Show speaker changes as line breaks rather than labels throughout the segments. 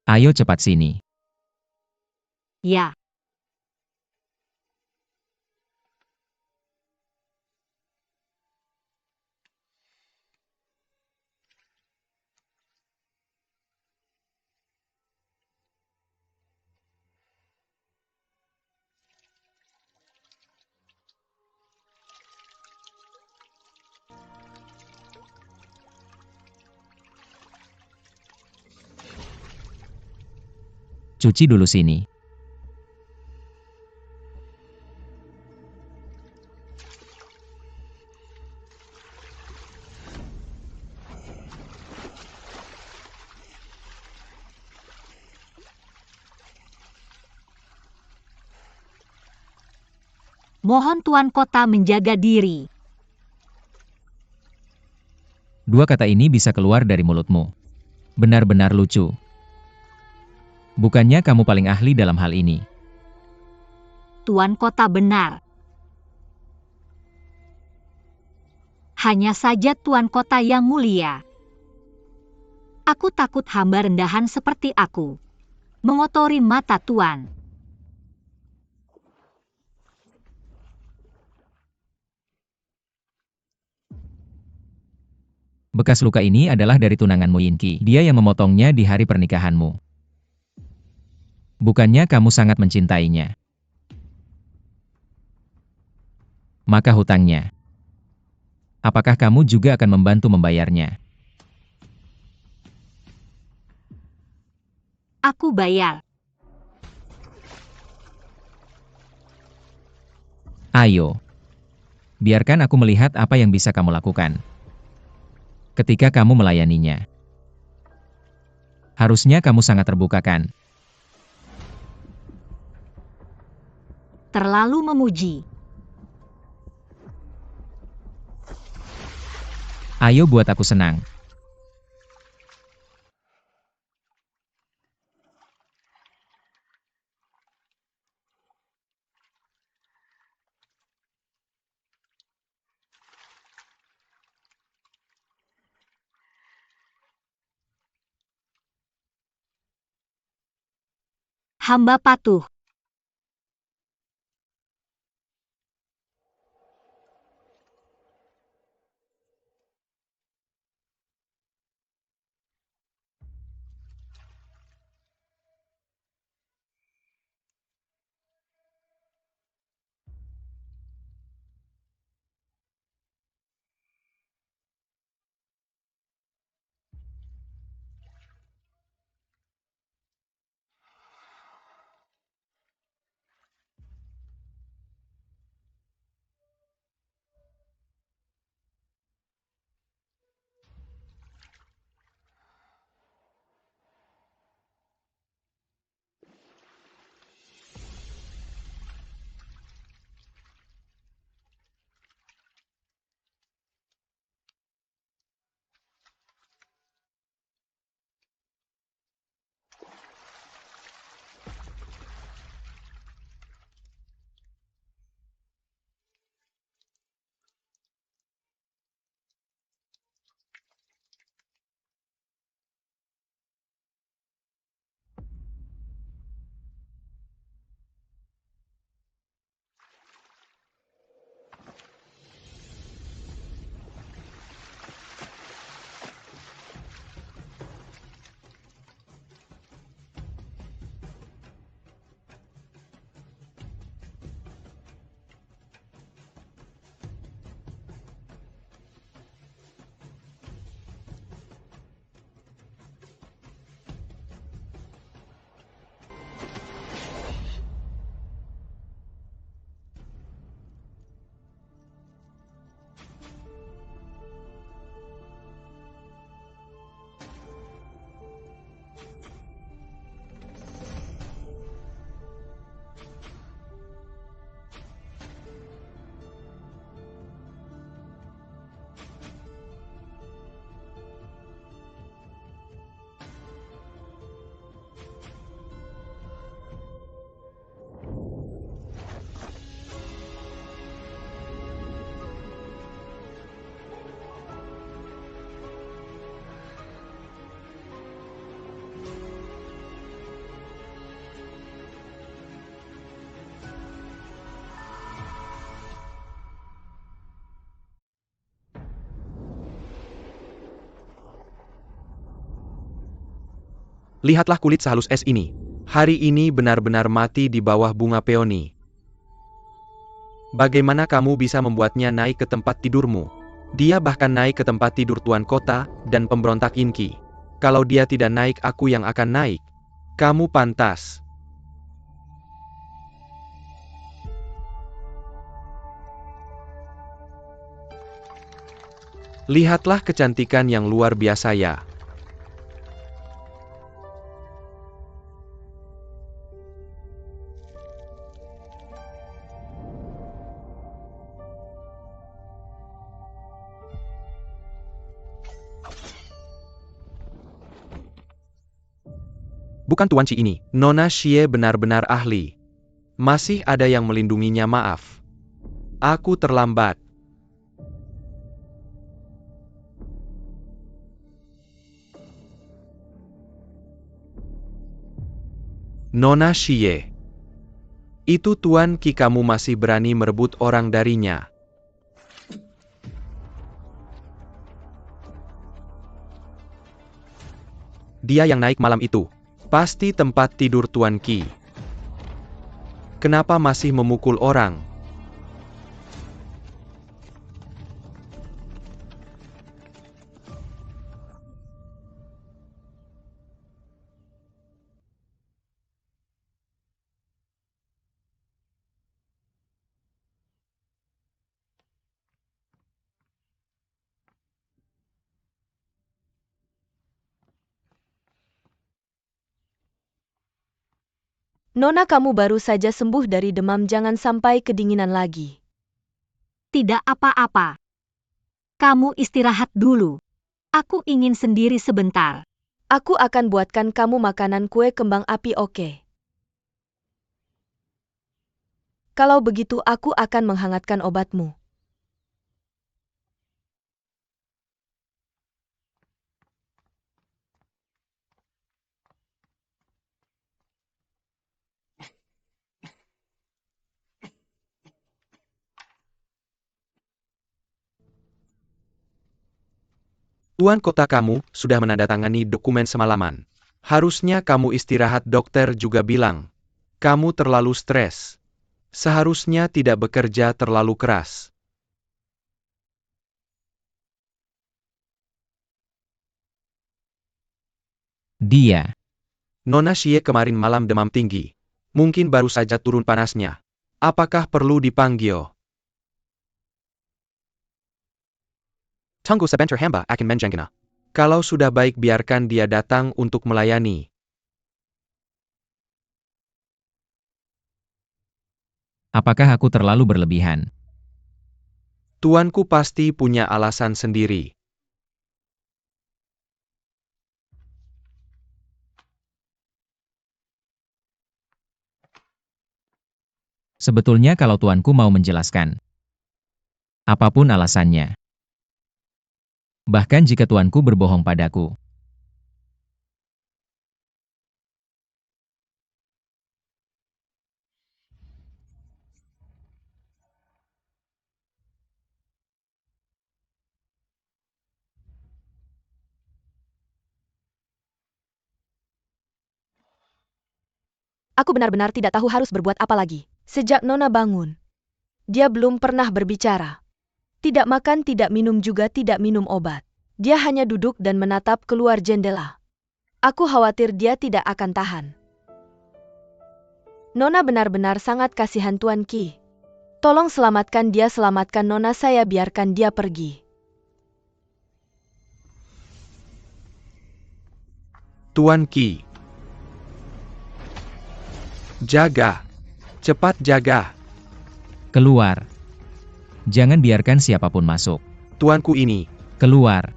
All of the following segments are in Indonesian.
Ayo cepat sini.
Ya,
Cuci dulu sini.
mohon Tuan Kota menjaga diri.
Dua kata ini bisa keluar dari mulutmu. Benar-benar lucu. Bukannya kamu paling ahli dalam hal ini.
Tuan Kota benar. Hanya saja Tuan Kota yang mulia. Aku takut hamba rendahan seperti aku mengotori mata Tuan.
Bekas luka ini adalah dari tunanganmu Yinki. Dia yang memotongnya di hari pernikahanmu. Bukannya kamu sangat mencintainya. Maka hutangnya. Apakah kamu juga akan membantu membayarnya?
Aku bayar.
Ayo. Biarkan aku melihat apa yang bisa kamu lakukan. Ketika kamu melayaninya. Harusnya kamu sangat terbuka kan?
Terlalu memuji.
Ayo buat aku senang.
Hamba patuh.
Lihatlah kulit sehalus es ini. Hari ini benar-benar mati di bawah bunga peoni. Bagaimana kamu bisa membuatnya naik ke tempat tidurmu? Dia bahkan naik ke tempat tidur Tuan Kota dan pemberontak Inki. Kalau dia tidak naik, aku yang akan naik. Kamu pantas. Lihatlah kecantikan yang luar biasa ya. Bukan Tuan Ci ini, Nona Xie benar-benar ahli. Masih ada yang melindunginya, maaf. Aku terlambat. Nona Xie. Itu Tuan Qi, kamu masih berani merebut orang darinya. Dia yang naik malam itu. Pasti tempat tidur Tuan Qi. Kenapa masih memukul orang?
Nona, kamu baru saja sembuh dari demam, jangan sampai kedinginan lagi.
Tidak apa-apa. Kamu istirahat dulu. Aku ingin sendiri sebentar.
Aku akan buatkan kamu makanan kue kembang api, oke? Kalau begitu aku akan menghangatkan obatmu.
Tuan Kota, kamu sudah menandatangani dokumen semalaman. Harusnya kamu istirahat, dokter juga bilang. Kamu terlalu stres. Seharusnya tidak bekerja terlalu keras.
Dia.
Nona Xie kemarin malam demam tinggi. Mungkin baru saja turun panasnya. Apakah perlu dipanggil? Tunggu sebentar, hamba akan menjengkelnya. Kalau sudah baik, biarkan dia datang untuk melayani.
Apakah aku terlalu berlebihan?
Tuanku pasti punya alasan sendiri.
Sebetulnya kalau tuanku mau menjelaskan. Apapun alasannya. Bahkan jika tuanku berbohong padaku.
Aku benar-benar tidak tahu harus berbuat apa lagi. Sejak Nona bangun, dia belum pernah berbicara. Tidak makan, tidak minum, juga tidak minum obat. Dia hanya duduk dan menatap keluar jendela. Aku khawatir dia tidak akan tahan. Nona benar-benar sangat kasihan Tuan Qi. Tolong selamatkan dia, selamatkan Nona saya, biarkan dia pergi.
Tuan Qi. Jaga. Cepat jaga.
Keluar. Jangan biarkan siapapun masuk.
Tuanku ini.
Keluar.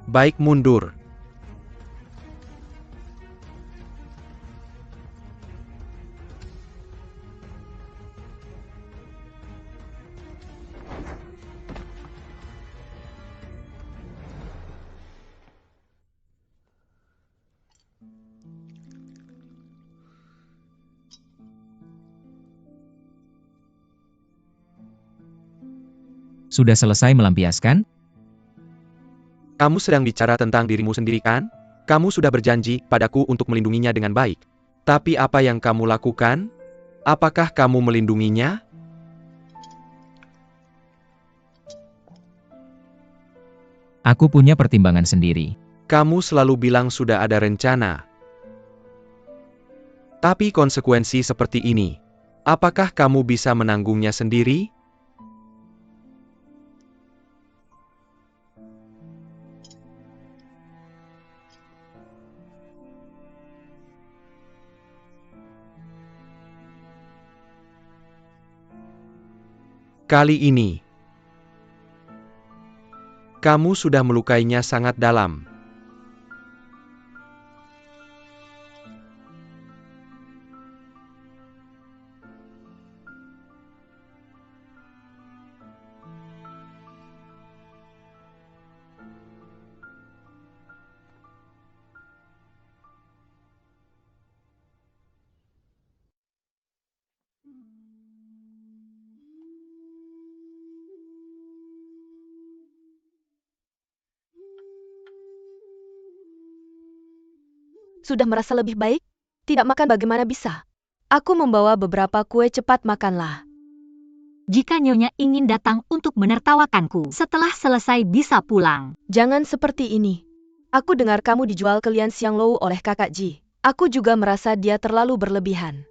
Baik, mundur.
Sudah selesai melampiaskan?
Kamu sedang bicara tentang dirimu sendiri, kan? Kamu sudah berjanji padaku untuk melindunginya dengan baik. Tapi apa yang kamu lakukan? Apakah kamu melindunginya?
Aku punya pertimbangan sendiri.
Kamu selalu bilang sudah ada rencana. Tapi konsekuensi seperti ini, apakah kamu bisa menanggungnya sendiri? Kali ini, kamu sudah melukainya sangat dalam.
Sudah merasa lebih baik? Tidak makan bagaimana bisa? Aku membawa beberapa kue, cepat makanlah.
Jika Nyonya ingin datang untuk menertawakanku setelah selesai bisa pulang.
Jangan seperti ini. Aku dengar kamu dijual ke Lian Xianglou oleh kakak Ji. Aku juga merasa dia terlalu berlebihan.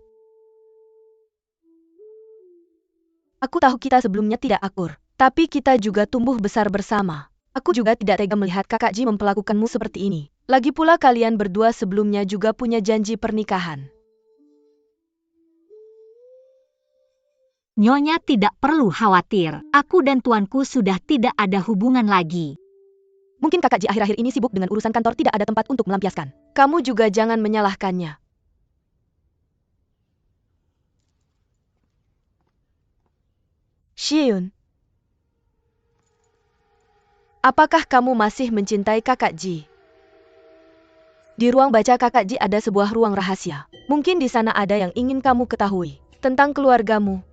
Aku tahu kita sebelumnya tidak akur, tapi kita juga tumbuh besar bersama. Aku juga tidak tega melihat kakak Ji memperlakukanmu seperti ini. Lagi pula kalian berdua sebelumnya juga punya janji pernikahan.
Nyonya tidak perlu khawatir. Aku dan tuanku sudah tidak ada hubungan lagi.
Mungkin kakak Ji akhir-akhir ini sibuk dengan urusan kantor, tidak ada tempat untuk melampiaskan. Kamu juga jangan menyalahkannya. Xieyun, apakah kamu masih mencintai kakak Ji? Di ruang baca kakak Ji ada sebuah ruang rahasia. Mungkin di sana ada yang ingin kamu ketahui tentang keluargamu.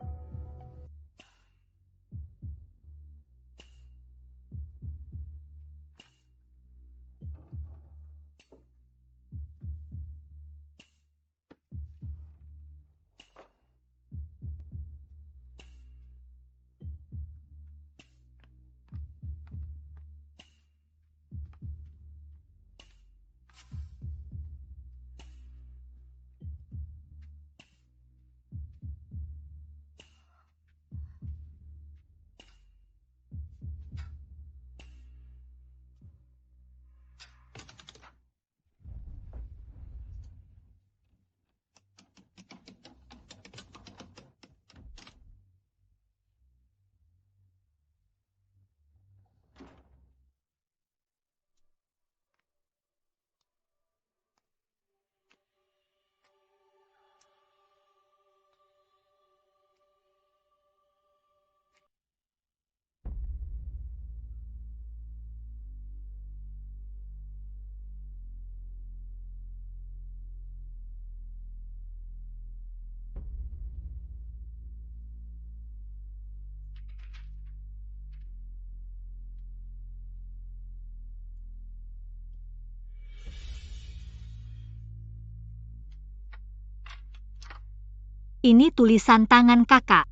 Ini tulisan tangan kakak.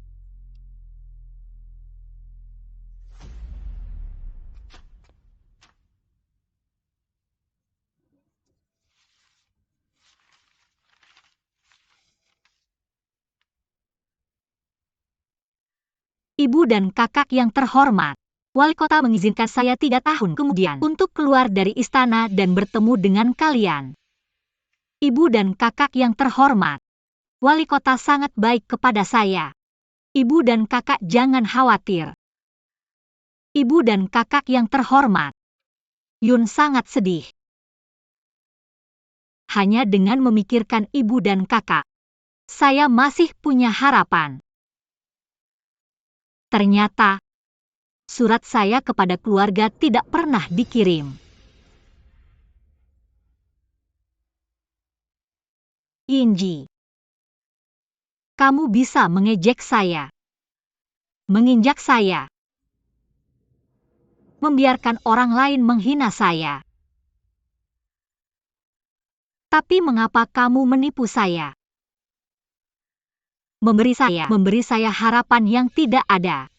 Ibu dan kakak yang terhormat, wali kota mengizinkan saya 3 tahun kemudian untuk keluar dari istana dan bertemu dengan kalian. Ibu dan kakak yang terhormat, wali kota sangat baik kepada saya. Ibu dan kakak jangan khawatir. Ibu dan kakak yang terhormat, Yun sangat sedih. Hanya dengan memikirkan ibu dan kakak, saya masih punya harapan. Ternyata, surat saya kepada keluarga tidak pernah dikirim. Yinji, kamu bisa mengejek saya, menginjak saya, membiarkan orang lain menghina saya. Tapi mengapa kamu menipu saya? Memberi saya harapan yang tidak ada.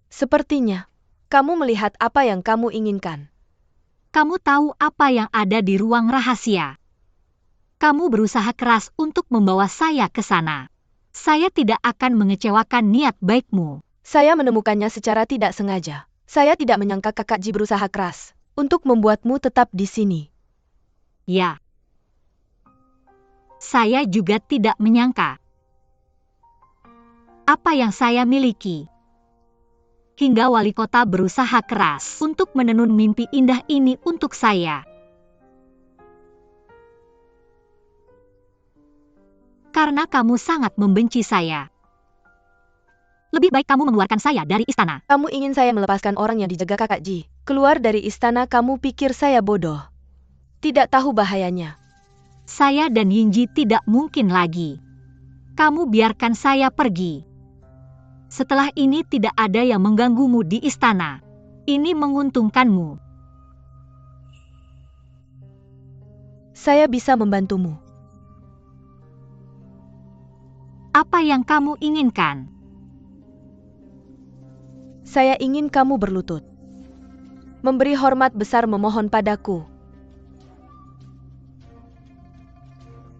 Sepertinya, kamu melihat apa yang kamu inginkan.
Kamu tahu apa yang ada di ruang rahasia. Kamu berusaha keras untuk membawa saya ke sana. Saya tidak akan mengecewakan niat baikmu.
Saya menemukannya secara tidak sengaja. Saya tidak menyangka Kakak Ji berusaha keras untuk membuatmu tetap di sini.
Ya. Saya juga tidak menyangka. Apa yang saya miliki. Hingga wali kota berusaha keras untuk menenun mimpi indah ini untuk saya. Karena kamu sangat membenci saya. Lebih baik kamu mengeluarkan saya dari istana.
Kamu ingin saya melepaskan orang yang dijaga Kakak Ji. Keluar dari istana kamu pikir saya bodoh. Tidak tahu bahayanya.
Saya dan Yinji tidak mungkin lagi. Kamu biarkan saya pergi. Setelah ini tidak ada yang mengganggumu di istana. Ini menguntungkanmu.
Saya bisa membantumu.
Apa yang kamu inginkan?
Saya ingin kamu berlutut. Memberi hormat besar memohon padaku.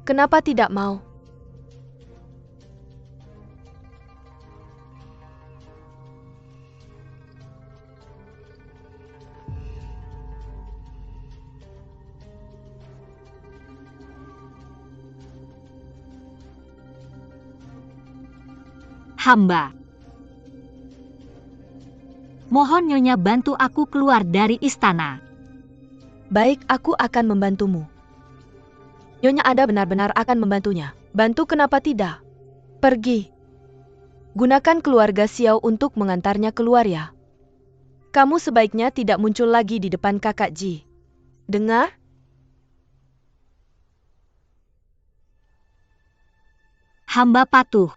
Kenapa tidak mau?
Hamba. Mohon Nyonya bantu aku keluar dari istana.
Baik, aku akan membantumu. Nyonya Ada benar-benar akan membantunya. Bantu kenapa tidak? Pergi. Gunakan keluarga Xiao untuk mengantarnya keluar ya. Kamu sebaiknya tidak muncul lagi di depan Kakak Ji. Dengar?
Hamba patuh.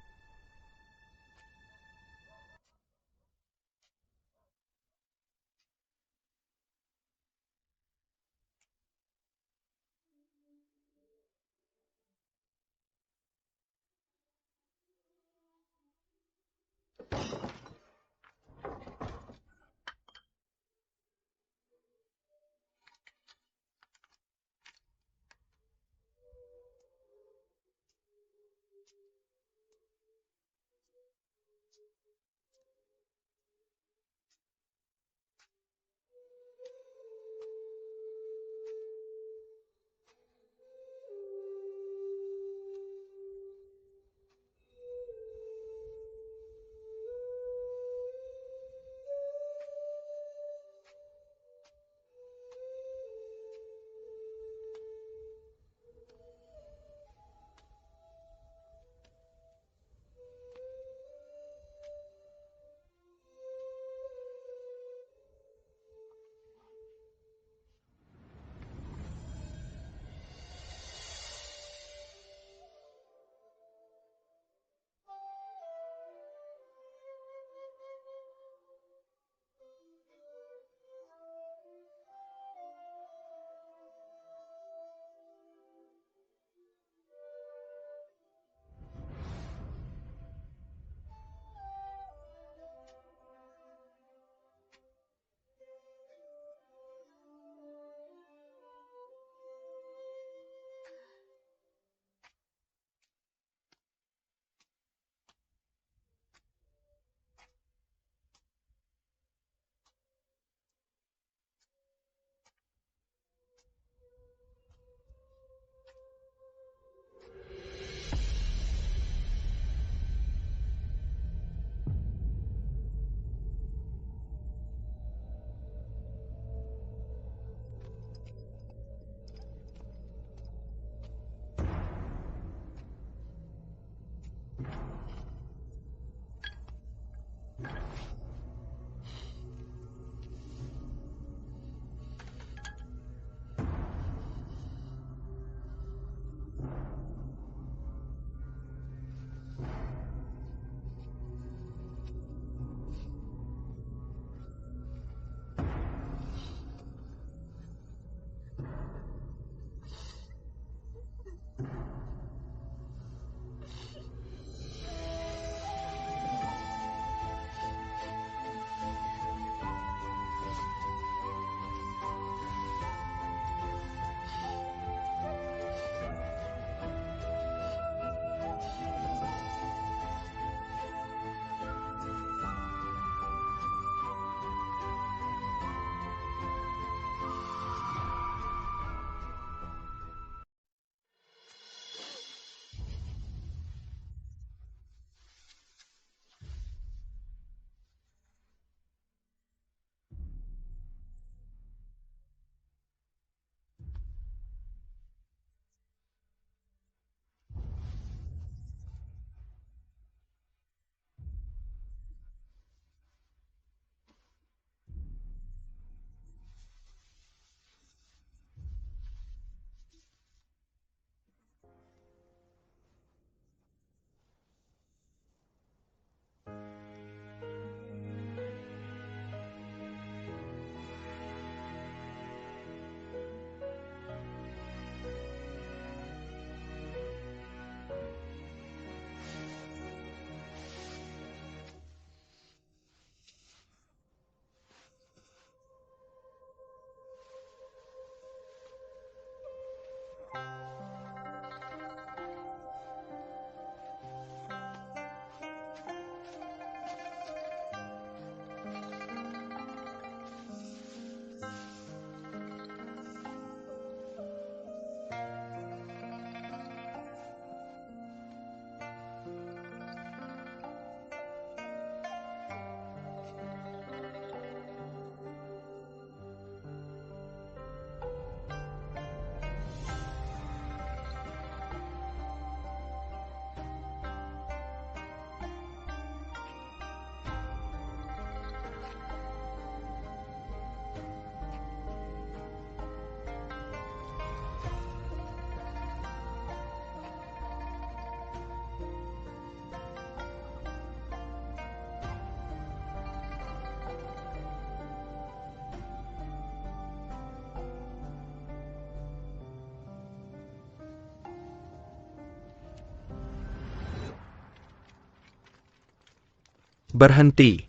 Berhenti.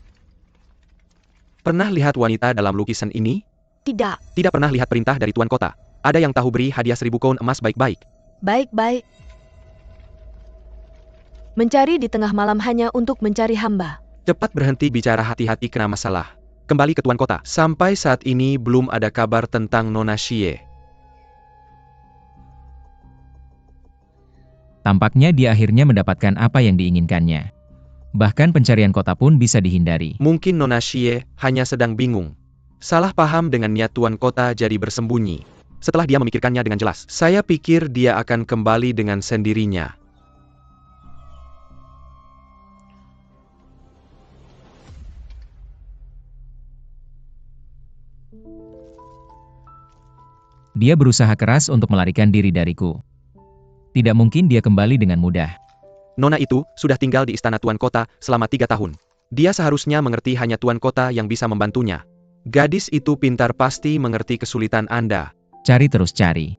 Pernah lihat wanita dalam lukisan ini?
Tidak,
Tidak pernah lihat perintah dari Tuan Kota. Ada yang tahu beri hadiah 1000 koin emas baik-baik.
baik-baik. Mencari di tengah malam hanya untuk mencari hamba.
Cepat berhenti bicara, hati-hati kena masalah. Kembali ke Tuan Kota. Sampai saat ini belum ada kabar tentang Nona Xie.
Tampaknya dia akhirnya mendapatkan apa yang diinginkannya. Bahkan pencarian kota pun bisa dihindari.
Mungkin Nona Xie hanya sedang bingung. Salah paham dengan niat Tuan Kota jadi bersembunyi. Setelah dia memikirkannya dengan jelas, saya pikir dia akan kembali dengan sendirinya.
Dia berusaha keras untuk melarikan diri dariku. Tidak mungkin dia kembali dengan mudah.
Nona itu sudah tinggal di istana Tuan Kota selama 3 tahun. Dia seharusnya mengerti hanya Tuan Kota yang bisa membantunya. Gadis itu pintar, pasti mengerti kesulitan Anda.
Cari terus cari.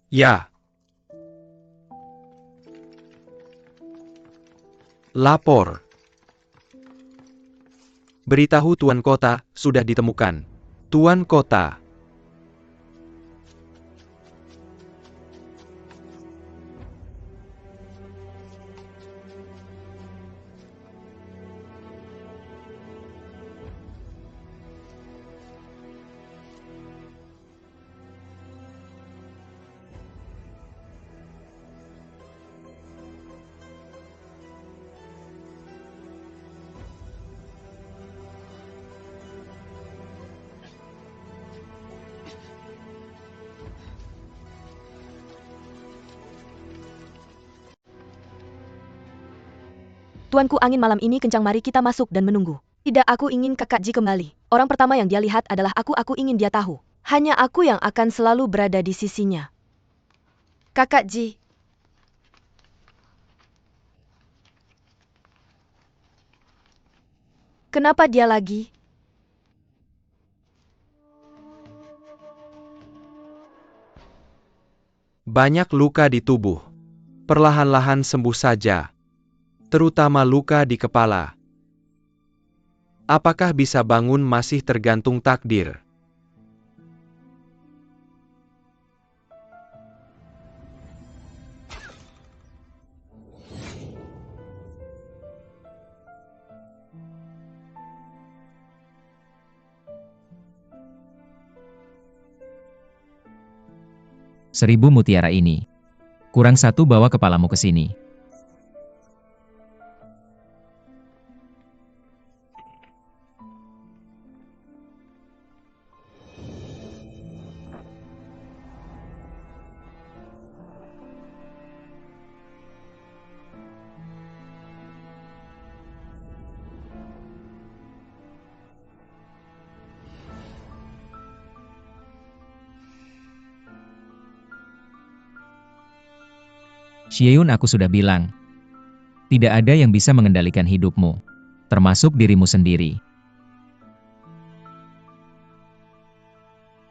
Ya. Lapor. Beritahu Tuan Kota, sudah ditemukan. Tuan Kota.
Tuanku, angin malam ini kencang, mari kita masuk dan menunggu. Tidak, aku ingin Kakak Ji kembali. Orang pertama yang dia lihat adalah aku ingin dia tahu. Hanya aku yang akan selalu berada di sisinya. Kakak Ji. Kenapa dia lagi?
Banyak luka di tubuh. Perlahan-lahan sembuh saja. Terutama luka di kepala. Apakah bisa bangun masih tergantung takdir.
Seribu mutiara ini. Kurang satu, bawa kepalamu ke sini. Xieun, aku sudah bilang. Tidak ada yang bisa mengendalikan hidupmu. Termasuk dirimu sendiri.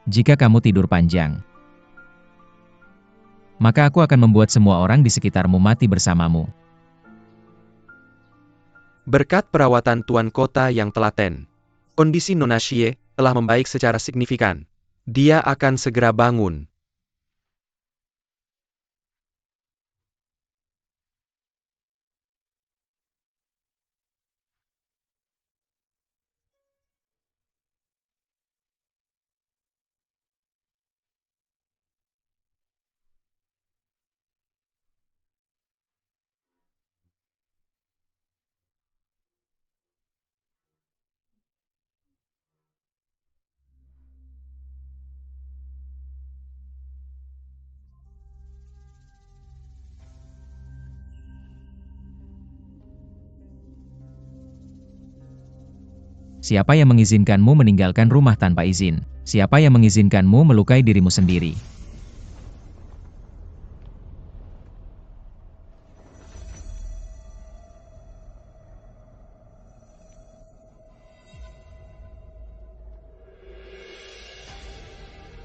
Jika kamu tidur panjang, maka aku akan membuat semua orang di sekitarmu mati bersamamu.
Berkat perawatan Tuan Kota yang telaten, kondisi Nona Xie telah membaik secara signifikan. Dia akan segera bangun.
Siapa yang mengizinkanmu meninggalkan rumah tanpa izin? Siapa yang mengizinkanmu melukai dirimu sendiri?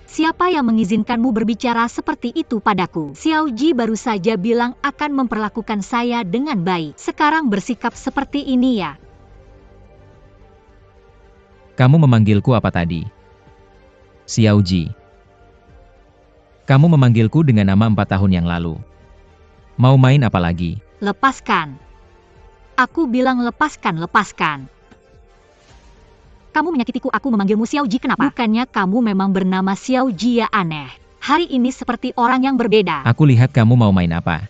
Siapa yang mengizinkanmu berbicara seperti itu padaku? Xiao Ji baru saja bilang akan memperlakukan saya dengan baik. Sekarang bersikap seperti ini ya?
Kamu memanggilku apa tadi? Xiao Ji. Kamu memanggilku dengan nama 4 tahun yang lalu. Mau main apa lagi?
Lepaskan. Aku bilang lepaskan, lepaskan. Kamu menyakitiku, aku memanggilmu Xiao Ji, kenapa? Bukannya kamu memang bernama Xiao Ji ya, aneh. Hari ini seperti orang yang berbeda.
Aku lihat kamu mau main apa.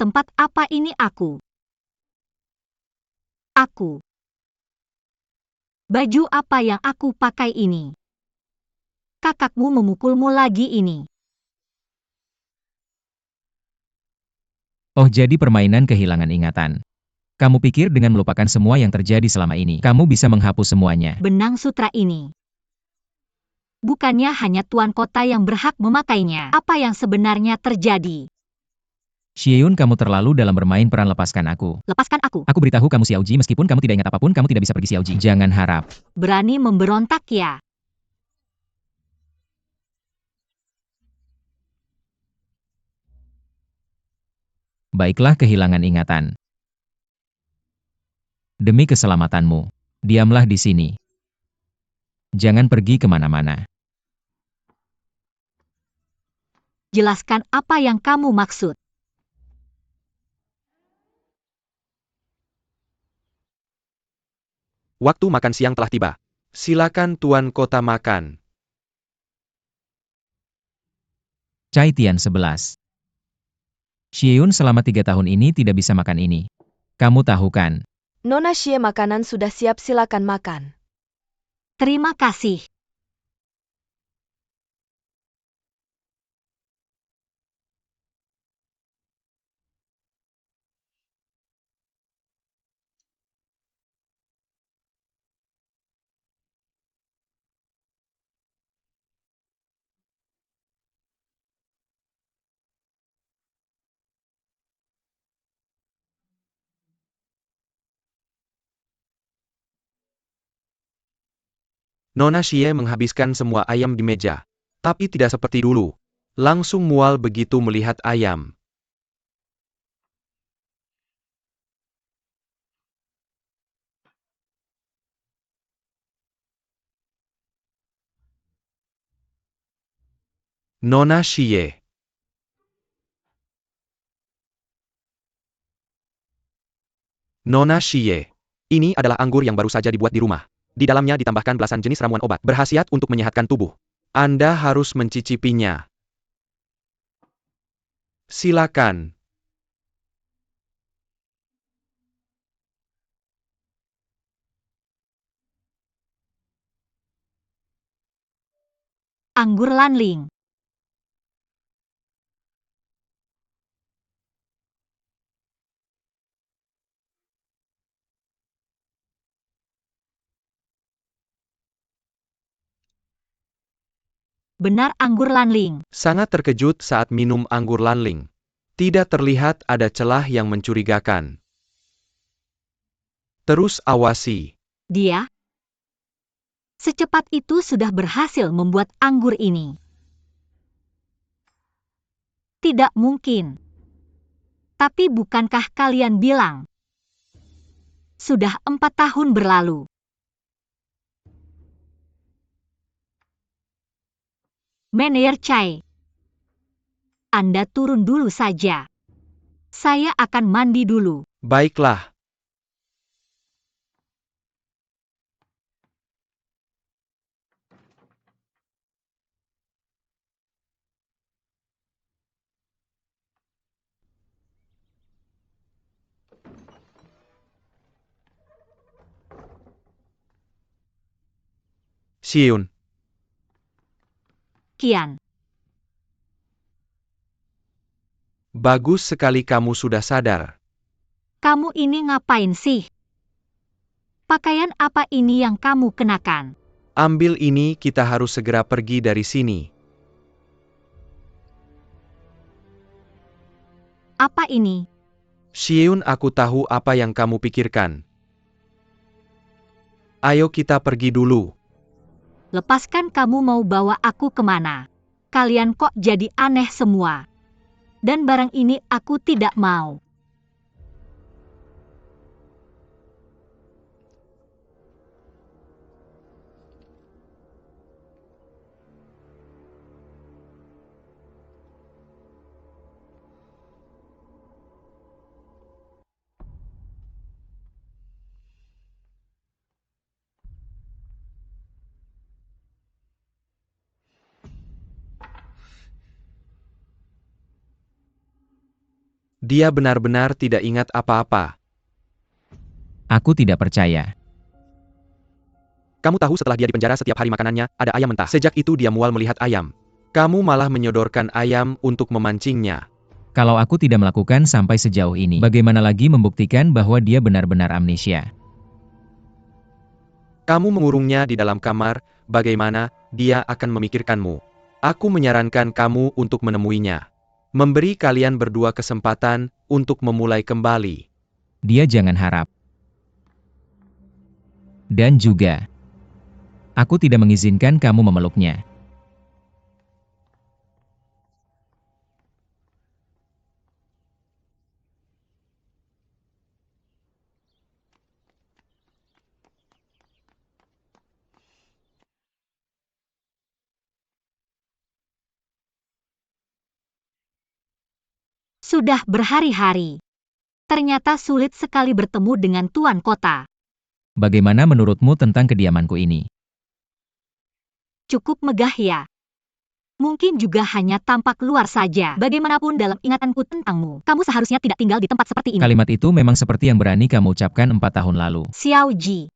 Tempat apa ini aku? Aku. Baju apa yang aku pakai ini? Kakakmu memukulmu lagi ini.
Oh, jadi permainan kehilangan ingatan. Kamu pikir dengan melupakan semua yang terjadi selama ini, kamu bisa menghapus semuanya?
Benang sutra ini. Bukannya hanya tuan kota yang berhak memakainya. Apa yang sebenarnya terjadi?
Xieyun, kamu terlalu dalam bermain peran lepaskan aku.
Lepaskan aku.
Aku beritahu kamu Xiao Ji, meskipun kamu tidak ingat apapun, kamu tidak bisa pergi Xiao Ji. Jangan harap.
Berani memberontak ya?
Baiklah, kehilangan ingatan. Demi keselamatanmu, diamlah di sini. Jangan pergi kemana-mana.
Jelaskan apa yang kamu maksud.
Waktu makan siang telah tiba. Silakan tuan kota makan.
Cai Tian 11. Xieyun selama 3 tahun ini tidak bisa makan ini. Kamu tahu kan?
Nona Xie, makanan sudah siap, silakan makan.
Terima kasih.
Nona Xie menghabiskan semua ayam di meja. Tapi tidak seperti dulu. Langsung mual begitu melihat ayam. Nona Xie. Nona Xie. Ini adalah anggur yang baru saja dibuat di rumah. Di dalamnya ditambahkan belasan jenis ramuan obat berkhasiat untuk menyehatkan tubuh. Anda harus mencicipinya. Silakan.
Anggur Lanling. Benar, anggur Lanling.
Sangat terkejut saat minum anggur Lanling. Tidak terlihat ada celah yang mencurigakan. Terus awasi.
Dia secepat itu sudah berhasil membuat anggur ini. Tidak mungkin. Tapi bukankah kalian bilang Sudah 4 tahun berlalu. Manajer Chai, Anda turun dulu saja. Saya akan mandi dulu.
Baiklah. Xiun,
Kian,
bagus sekali kamu sudah sadar.
kamu ini ngapain sih? Pakaian apa ini yang kamu kenakan?
Ambil ini, kita harus segera pergi dari sini.
Apa ini?
Xiun, aku tahu apa yang kamu pikirkan. Ayo kita pergi dulu.
Lepaskan, kamu mau bawa aku kemana? Kalian kok jadi aneh semua. Dan barang ini aku tidak mau.
Dia benar-benar tidak ingat apa-apa.
Aku tidak percaya.
Kamu tahu setelah dia dipenjara setiap hari makanannya ada ayam mentah. Sejak itu dia mual melihat ayam. Kamu malah menyodorkan ayam untuk memancingnya.
Kalau aku tidak melakukan sampai sejauh ini, bagaimana lagi membuktikan bahwa dia benar-benar amnesia?
Kamu mengurungnya di dalam kamar, bagaimana dia akan memikirkanmu? Aku menyarankan kamu untuk menemuinya. Memberi kalian berdua kesempatan untuk memulai kembali.
Dia jangan harap. Dan juga, aku tidak mengizinkan kamu memeluknya.
Sudah berhari-hari. Ternyata sulit sekali bertemu dengan tuan kota.
Bagaimana menurutmu tentang kediamanku ini?
Cukup megah ya. Mungkin juga hanya tampak luar saja. Bagaimanapun dalam ingatanku tentangmu, kamu seharusnya tidak tinggal di tempat seperti ini.
Kalimat itu memang seperti yang berani kamu ucapkan 4 tahun lalu.
Xiao Ji.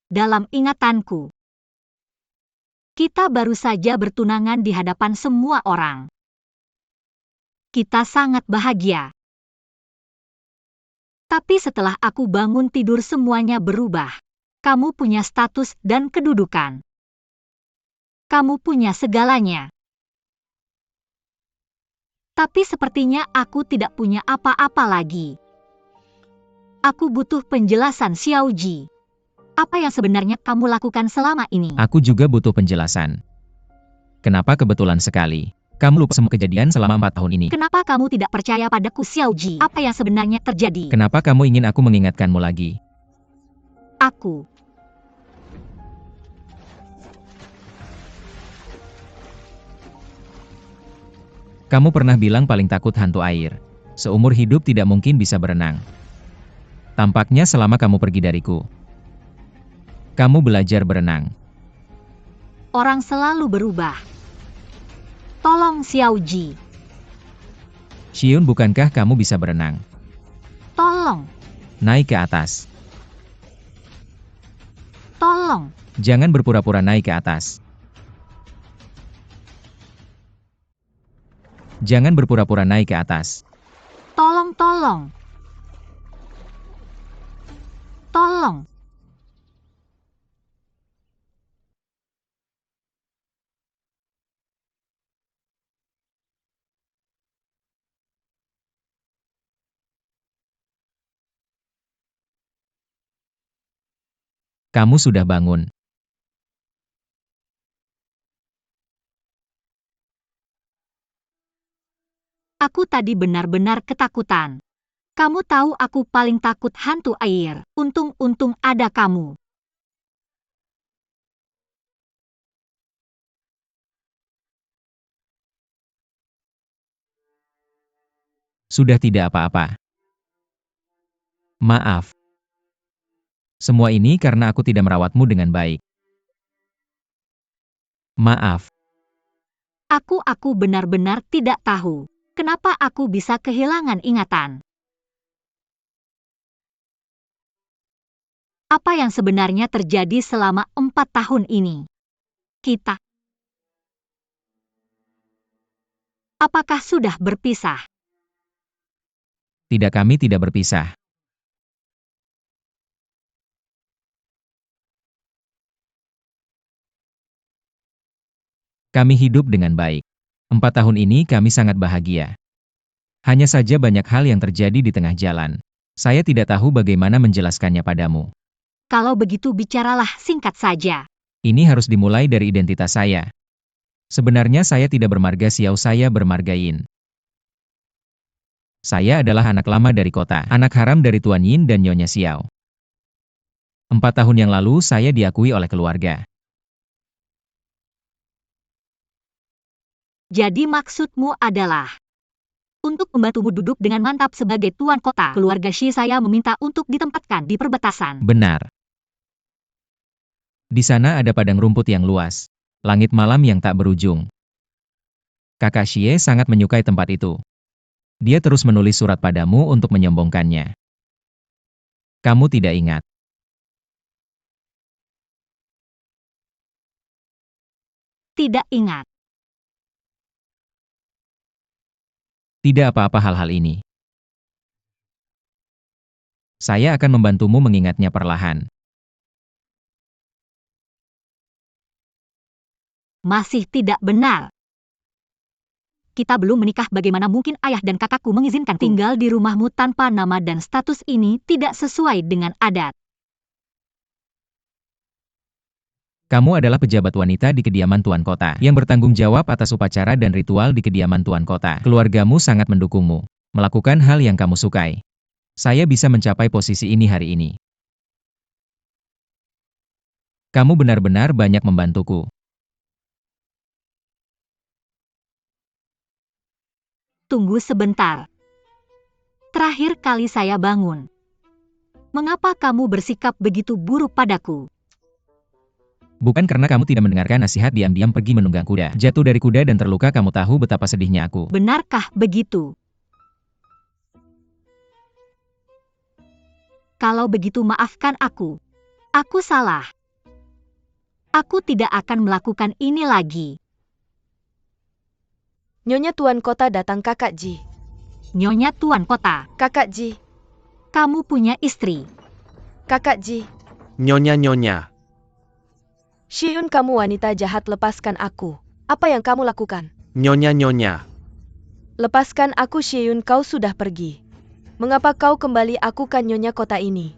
Dalam ingatanku, kita baru saja bertunangan di hadapan semua orang. Kita sangat bahagia. Tapi setelah aku bangun tidur semuanya berubah. Kamu punya status dan kedudukan. Kamu punya segalanya. Tapi sepertinya aku tidak punya apa-apa lagi. Aku butuh penjelasan, Xiao Ji. Apa yang sebenarnya kamu lakukan selama ini?
Aku juga butuh penjelasan. Kenapa kebetulan sekali? Kamu lupa semua kejadian selama 4 tahun ini.
Kenapa kamu tidak percaya padaku, Xiao Ji? Apa yang sebenarnya terjadi?
Kenapa kamu ingin aku mengingatkanmu lagi?
Aku.
Kamu pernah bilang paling takut hantu air. Seumur hidup tidak mungkin bisa berenang. Tampaknya selama kamu pergi dariku, kamu belajar berenang.
Orang selalu berubah. Tolong, Xiao Ji.
Xiun, bukankah kamu bisa berenang?
Tolong.
Naik ke atas.
Tolong.
Jangan berpura-pura naik ke atas. Jangan berpura-pura naik ke atas.
Tolong, tolong. Tolong.
Kamu sudah bangun.
Aku tadi benar-benar ketakutan. Kamu tahu aku paling takut hantu air. Untung-untung ada kamu.
Sudah tidak apa-apa. Maaf. Semua ini karena aku tidak merawatmu dengan baik. Maaf.
Aku benar-benar tidak tahu. Kenapa aku bisa kehilangan ingatan? Apa yang sebenarnya terjadi selama 4 tahun ini? Apakah sudah berpisah?
Tidak, kami tidak berpisah. Kami hidup dengan baik. 4 tahun ini kami sangat bahagia. Hanya saja banyak hal yang terjadi di tengah jalan. Saya tidak tahu bagaimana menjelaskannya padamu.
Kalau begitu bicaralah singkat saja.
Ini harus dimulai dari identitas saya. Sebenarnya saya tidak bermarga Xiao, saya bermarga Yin. Saya adalah anak lama dari kota, anak haram dari Tuan Yin dan Nyonya Xiao. 4 tahun yang lalu saya diakui oleh keluarga.
Jadi maksudmu adalah untuk membantumu duduk dengan mantap sebagai tuan kota. Keluarga Shi saya meminta untuk ditempatkan di perbatasan.
Benar. Di sana ada padang rumput yang luas, langit malam yang tak berujung. Kakak Xie sangat menyukai tempat itu. Dia terus menulis surat padamu untuk menyombongkannya. Kamu tidak ingat.
Tidak ingat.
Tidak apa-apa hal-hal ini. Saya akan membantumu mengingatnya perlahan.
Masih tidak benar. Kita belum menikah, bagaimana mungkin ayah dan kakakku mengizinkanku tinggal di rumahmu tanpa nama dan status? Ini tidak sesuai dengan adat.
Kamu adalah pejabat wanita di kediaman Tuan Kota, yang bertanggung jawab atas upacara dan ritual di kediaman Tuan Kota. Keluargamu sangat mendukungmu, melakukan hal yang kamu sukai. Saya bisa mencapai posisi ini hari ini. Kamu benar-benar banyak membantuku.
Tunggu sebentar. Terakhir kali saya bangun. Mengapa kamu bersikap begitu buruk padaku?
Bukan karena kamu tidak mendengarkan nasihat, diam-diam pergi menunggang kuda, jatuh dari kuda dan terluka. Kamu tahu betapa sedihnya aku.
Benarkah begitu? Kalau begitu maafkan aku. Aku salah. Aku tidak akan melakukan ini lagi.
Nyonya Tuan Kota datang, Kakak Ji.
Nyonya Tuan Kota,
Kakak Ji.
kamu punya istri.
Kakak Ji.
Nyonya-nyonya.
Shiyun, kamu wanita jahat, lepaskan aku. Apa yang kamu lakukan?
Nyonya-nyonya.
Lepaskan aku, Shiyun, kau sudah pergi. Mengapa kau kembali? Aku kan Nyonya Kota ini.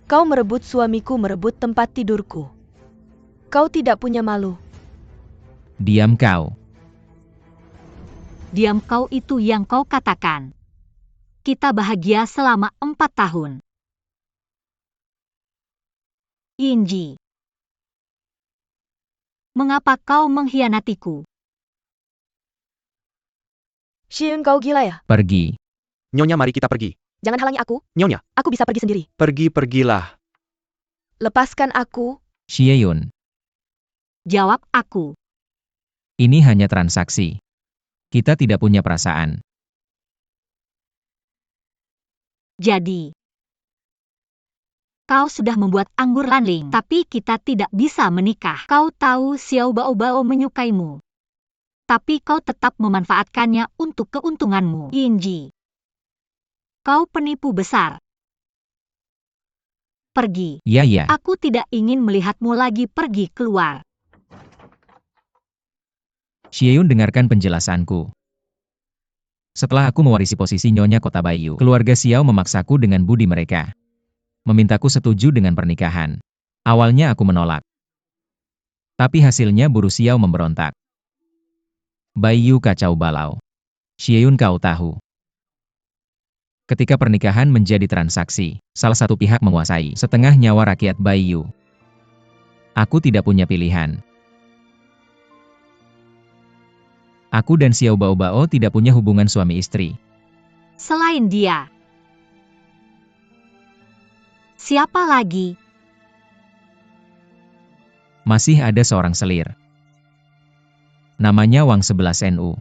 Kau merebut suamiku, merebut tempat tidurku. Kau tidak punya malu.
Diam kau.
Diam kau, itu yang kau katakan. Kita bahagia selama 4 tahun. Yinji. Mengapa kau mengkhianatiku?
Shiyun, kau gila ya?
Pergi.
Nyonya, mari kita pergi.
Jangan halangi aku.
Nyonya,
Aku bisa pergi sendiri.
pergilah.
Lepaskan aku.
Xieyun,
Jawab aku.
ini hanya transaksi. Kita tidak punya perasaan.
Jadi, kau sudah membuat anggur landing, tapi kita tidak bisa menikah. Kau tahu Xiao Bao menyukaimu. Tapi kau tetap memanfaatkannya untuk keuntunganmu. Yinji. Kau penipu besar. Pergi.
Ya.
Aku tidak ingin melihatmu lagi, pergi keluar.
Xieyun, dengarkan penjelasanku. Setelah aku mewarisi posisi Nyonya Kota Bayu, keluarga Xiao memaksaku dengan budi mereka. Memintaku setuju dengan pernikahan. Awalnya aku menolak. Tapi hasilnya Buru Xiao memberontak. Bayu kacau balau. Xieyun, kau tahu. Ketika pernikahan menjadi transaksi, salah satu pihak menguasai setengah nyawa rakyat Baiyu. Aku tidak punya pilihan. Aku dan Xiao Baobao tidak punya hubungan suami istri.
Selain dia, siapa lagi?
Masih ada seorang selir. Namanya Wang 11 NU.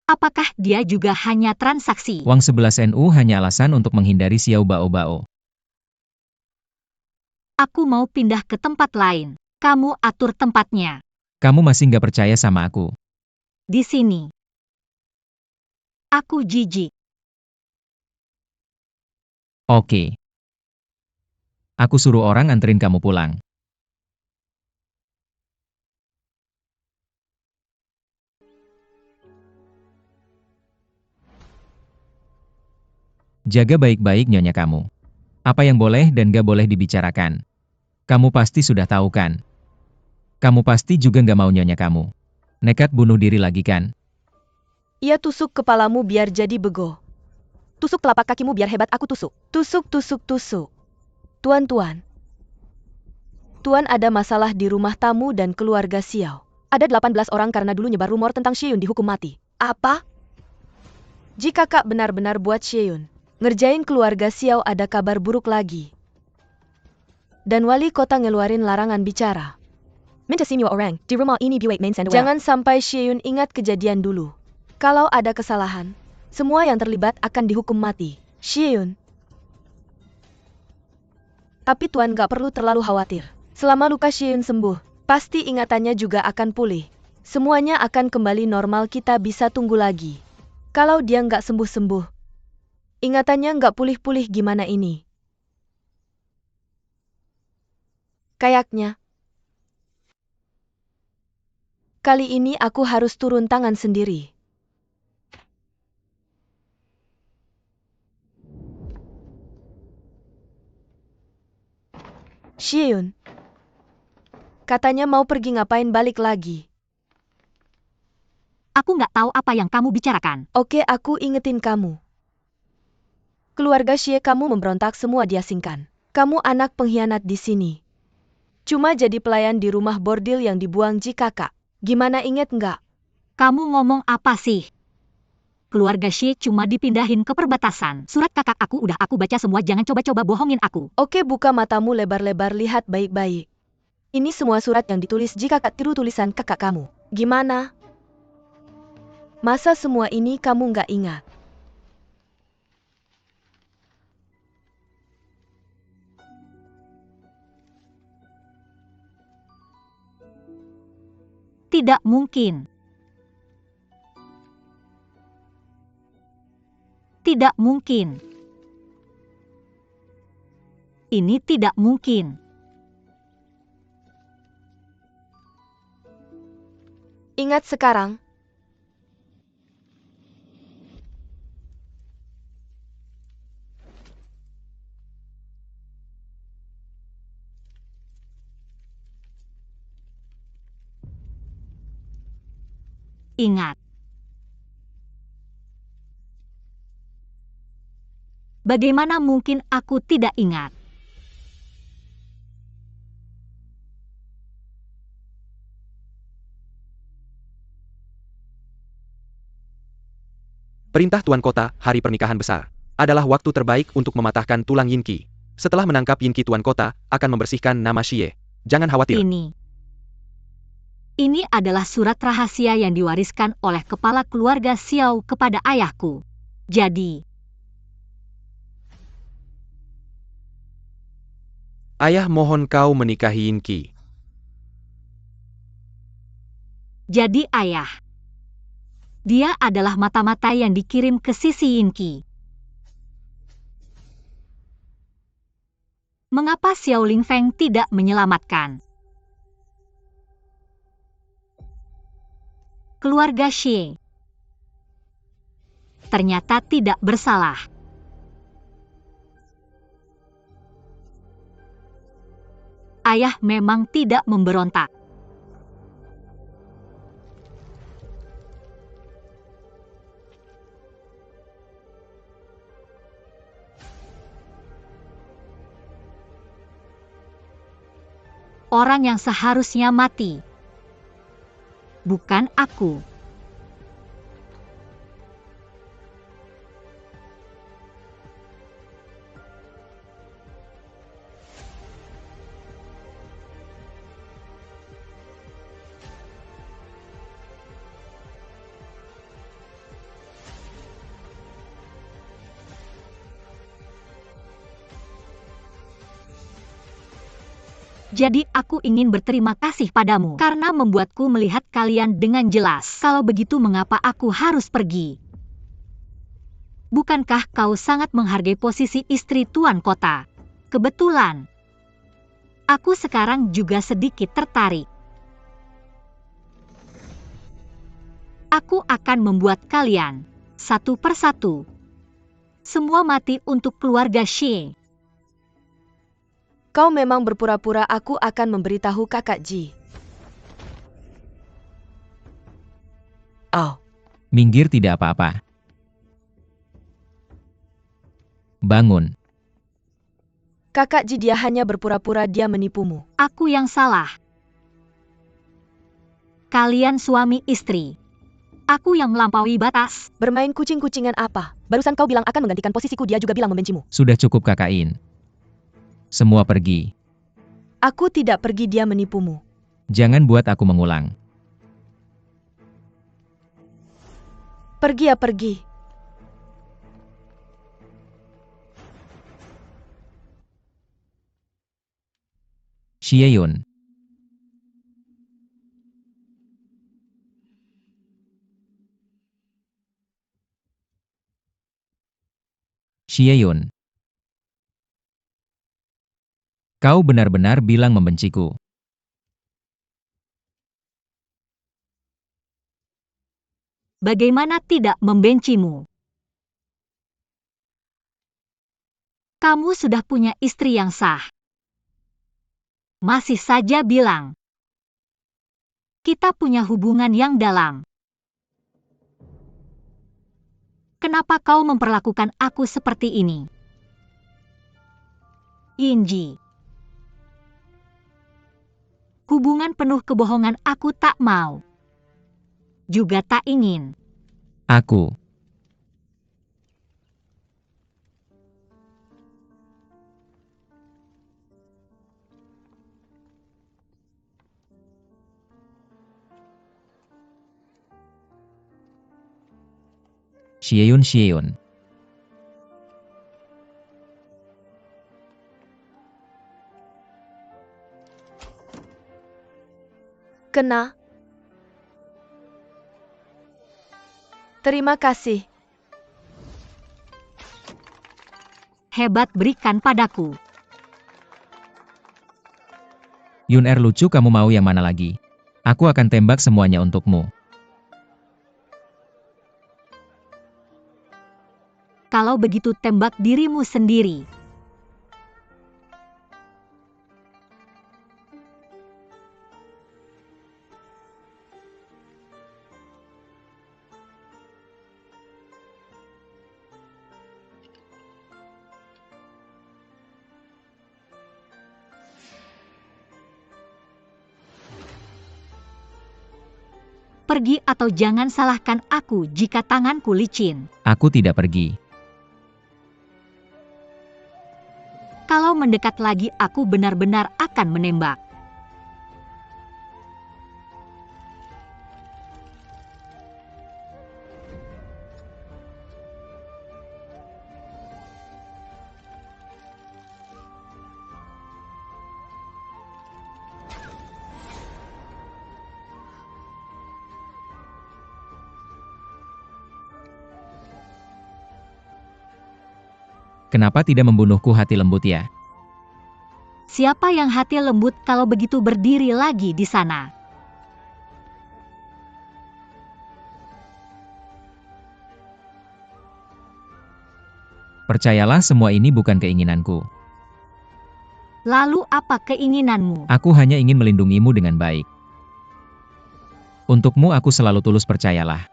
Apakah dia juga hanya transaksi?
Wang 11 NU hanya alasan untuk menghindari Xiao Baobao.
Aku mau pindah ke tempat lain. Kamu atur tempatnya.
Kamu masih nggak percaya sama aku?
Di sini. Aku jijik.
Oke. Aku suruh orang anterin kamu pulang. Jaga baik-baik nyonya kamu. Apa yang boleh dan gak boleh dibicarakan. Kamu pasti sudah tahu kan? Kamu pasti juga gak mau nyonya kamu nekat bunuh diri lagi kan?
Ia tusuk kepalamu biar jadi bego. Tusuk telapak kakimu biar hebat aku tusuk. Tusuk, tusuk, tusuk. Tuan-tuan. Tuan ada masalah di rumah tamu dan keluarga Xiao. Ada 18 orang karena dulu nyebar rumor tentang Xie Yun dihukum mati. Apa? Jika kak benar-benar buat Xie Yun ngerjain keluarga Xiao ada kabar buruk lagi. Dan wali kota ngeluarin larangan bicara. Minta semua orang di rumah ini buat main sandwich. Jangan sampai Xie Yun ingat kejadian dulu. Kalau ada kesalahan, semua yang terlibat akan dihukum mati. Xie Yun. Tapi Tuan gak perlu terlalu khawatir. Selama luka Xie Yun sembuh, pasti ingatannya juga akan pulih. Semuanya akan kembali normal, kita bisa tunggu lagi. Kalau dia nggak sembuh-sembuh, ingatannya nggak pulih-pulih gimana ini? Kayaknya. Kali ini aku harus turun tangan sendiri. Xie Yun. Katanya mau pergi, ngapain balik lagi?
Aku nggak tahu apa yang kamu bicarakan.
Oke, aku ingetin kamu. Keluarga Xie kamu memberontak semua diasingkan. Kamu anak pengkhianat di sini. Cuma jadi pelayan di rumah bordil yang dibuang Ji kakak. Gimana, inget nggak?
Kamu ngomong apa sih? Keluarga Xie cuma dipindahin ke perbatasan. Surat kakak aku udah aku baca semua, jangan coba-coba bohongin aku.
Oke, buka matamu lebar-lebar, lihat baik-baik. Ini semua surat yang ditulis Ji kakak, tiru tulisan kakak kamu. Gimana? Masa semua ini kamu nggak ingat?
Tidak mungkin. Tidak mungkin. Ini tidak mungkin.
Ingat sekarang.
Ingat. Bagaimana mungkin aku tidak ingat?
Perintah Tuan Kota, hari pernikahan besar, adalah waktu terbaik untuk mematahkan tulang Yinki. Setelah menangkap Yinki, Tuan Kota akan membersihkan nama Xie. Jangan khawatir.
Ini adalah surat rahasia yang diwariskan oleh kepala keluarga Xiao kepada ayahku. Jadi,
Ayah mohon kau menikahi Yinki.
jadi ayah. Dia adalah mata-mata yang dikirim ke sisi Yinki. Mengapa Xiao Lingfeng tidak menyelamatkan keluarga Xie? Ternyata tidak bersalah. Ayah memang tidak memberontak. orang yang seharusnya mati. Bukan aku. Jadi aku ingin berterima kasih padamu karena membuatku melihat kalian dengan jelas. Kalau begitu mengapa aku harus pergi? Bukankah kau sangat menghargai posisi istri tuan kota? Kebetulan. Aku sekarang juga sedikit tertarik. Aku akan membuat kalian, satu persatu, semua mati untuk keluarga Xie.
Kau memang berpura-pura. Aku akan memberitahu kakak Ji. Oh,
Minggir tidak apa-apa. Bangun.
kakak Ji, dia hanya berpura-pura, dia menipumu.
Aku yang salah. Kalian suami istri. Aku yang melampaui batas.
Bermain kucing-kucingan apa? Barusan kau bilang akan menggantikan posisiku, dia juga bilang membencimu.
Sudah cukup Kakak In. Semua pergi.
Aku tidak pergi, dia menipumu.
Jangan buat aku mengulang.
Pergi ya pergi.
Xieyun. Xieyun. Kau benar-benar bilang membenciku.
Bagaimana tidak membencimu? Kamu sudah punya istri yang sah. Masih saja bilang. Kita punya hubungan yang dalam. Kenapa kau memperlakukan aku seperti ini? Yinji. Hubungan penuh kebohongan aku tak mau. Juga tak ingin.
Aku. Xieyun.
Kena. Terima kasih.
Hebat, berikan padaku.
Yun lucu, kamu mau yang mana lagi? Aku akan tembak semuanya untukmu.
Kalau begitu tembak dirimu sendiri. Pergi atau jangan salahkan aku jika tanganku licin.
Aku tidak pergi.
Kalau mendekat lagi aku benar-benar akan menembak.
Kenapa tidak membunuhku hati lembut ya?
Siapa yang hati lembut kalau begitu berdiri lagi di sana?
Percayalah, semua ini bukan keinginanku.
Lalu apa keinginanmu?
Aku hanya ingin melindungimu dengan baik. Untukmu aku selalu tulus, percayalah.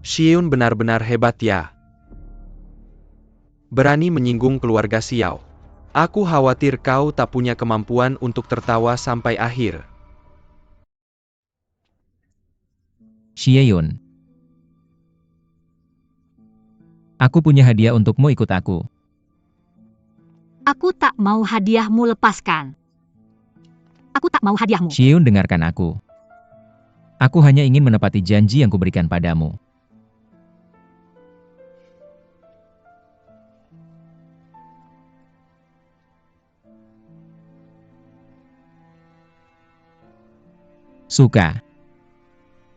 Xieyun benar-benar hebat ya. Berani menyinggung keluarga Xiao. Aku khawatir kau tak punya kemampuan untuk tertawa sampai akhir.
Xieyun. Aku punya hadiah untukmu, ikut aku.
Aku tak mau hadiahmu, lepaskan. Aku tak mau hadiahmu.
Xieyun, dengarkan aku. Aku hanya ingin menepati janji yang kuberikan padamu. Suka.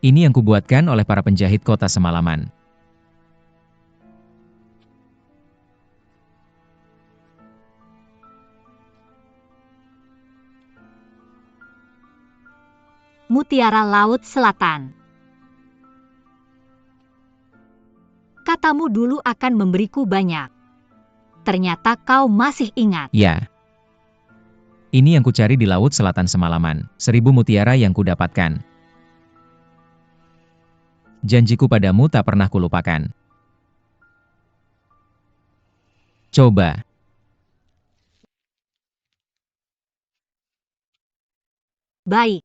Ini yang kubuatkan oleh para penjahit kota semalaman.
Mutiara Laut Selatan. Katamu dulu akan memberiku banyak. Ternyata kau masih ingat.
Ya. Ini yang kucari di Laut Selatan semalaman, 1000 mutiara yang kudapatkan. Janjiku padamu tak pernah kulupakan. Coba.
Baik.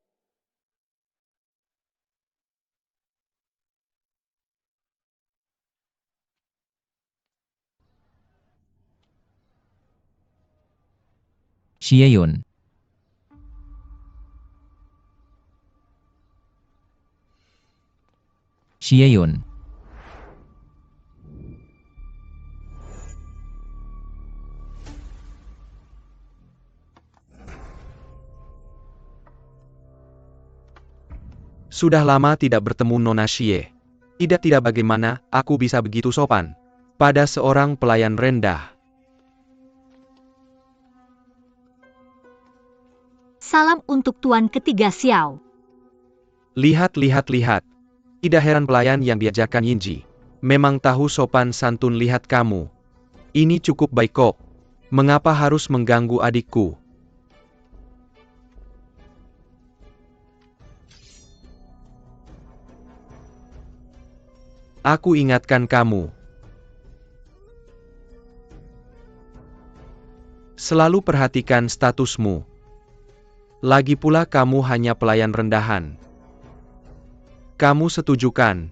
Xieyun. Xieyun.
Sudah lama tidak bertemu Nona Xie. Tidak bagaimana aku bisa begitu sopan pada seorang pelayan rendah.
Salam untuk Tuan Ketiga Xiao.
Lihat. Tidak heran pelayan yang diajarkan Yinji. Memang tahu sopan santun, lihat kamu. Ini cukup baik kok. Mengapa harus mengganggu adikku? Aku ingatkan kamu. Selalu perhatikan statusmu. Lagi pula kamu hanya pelayan rendahan. Kamu setuju kan?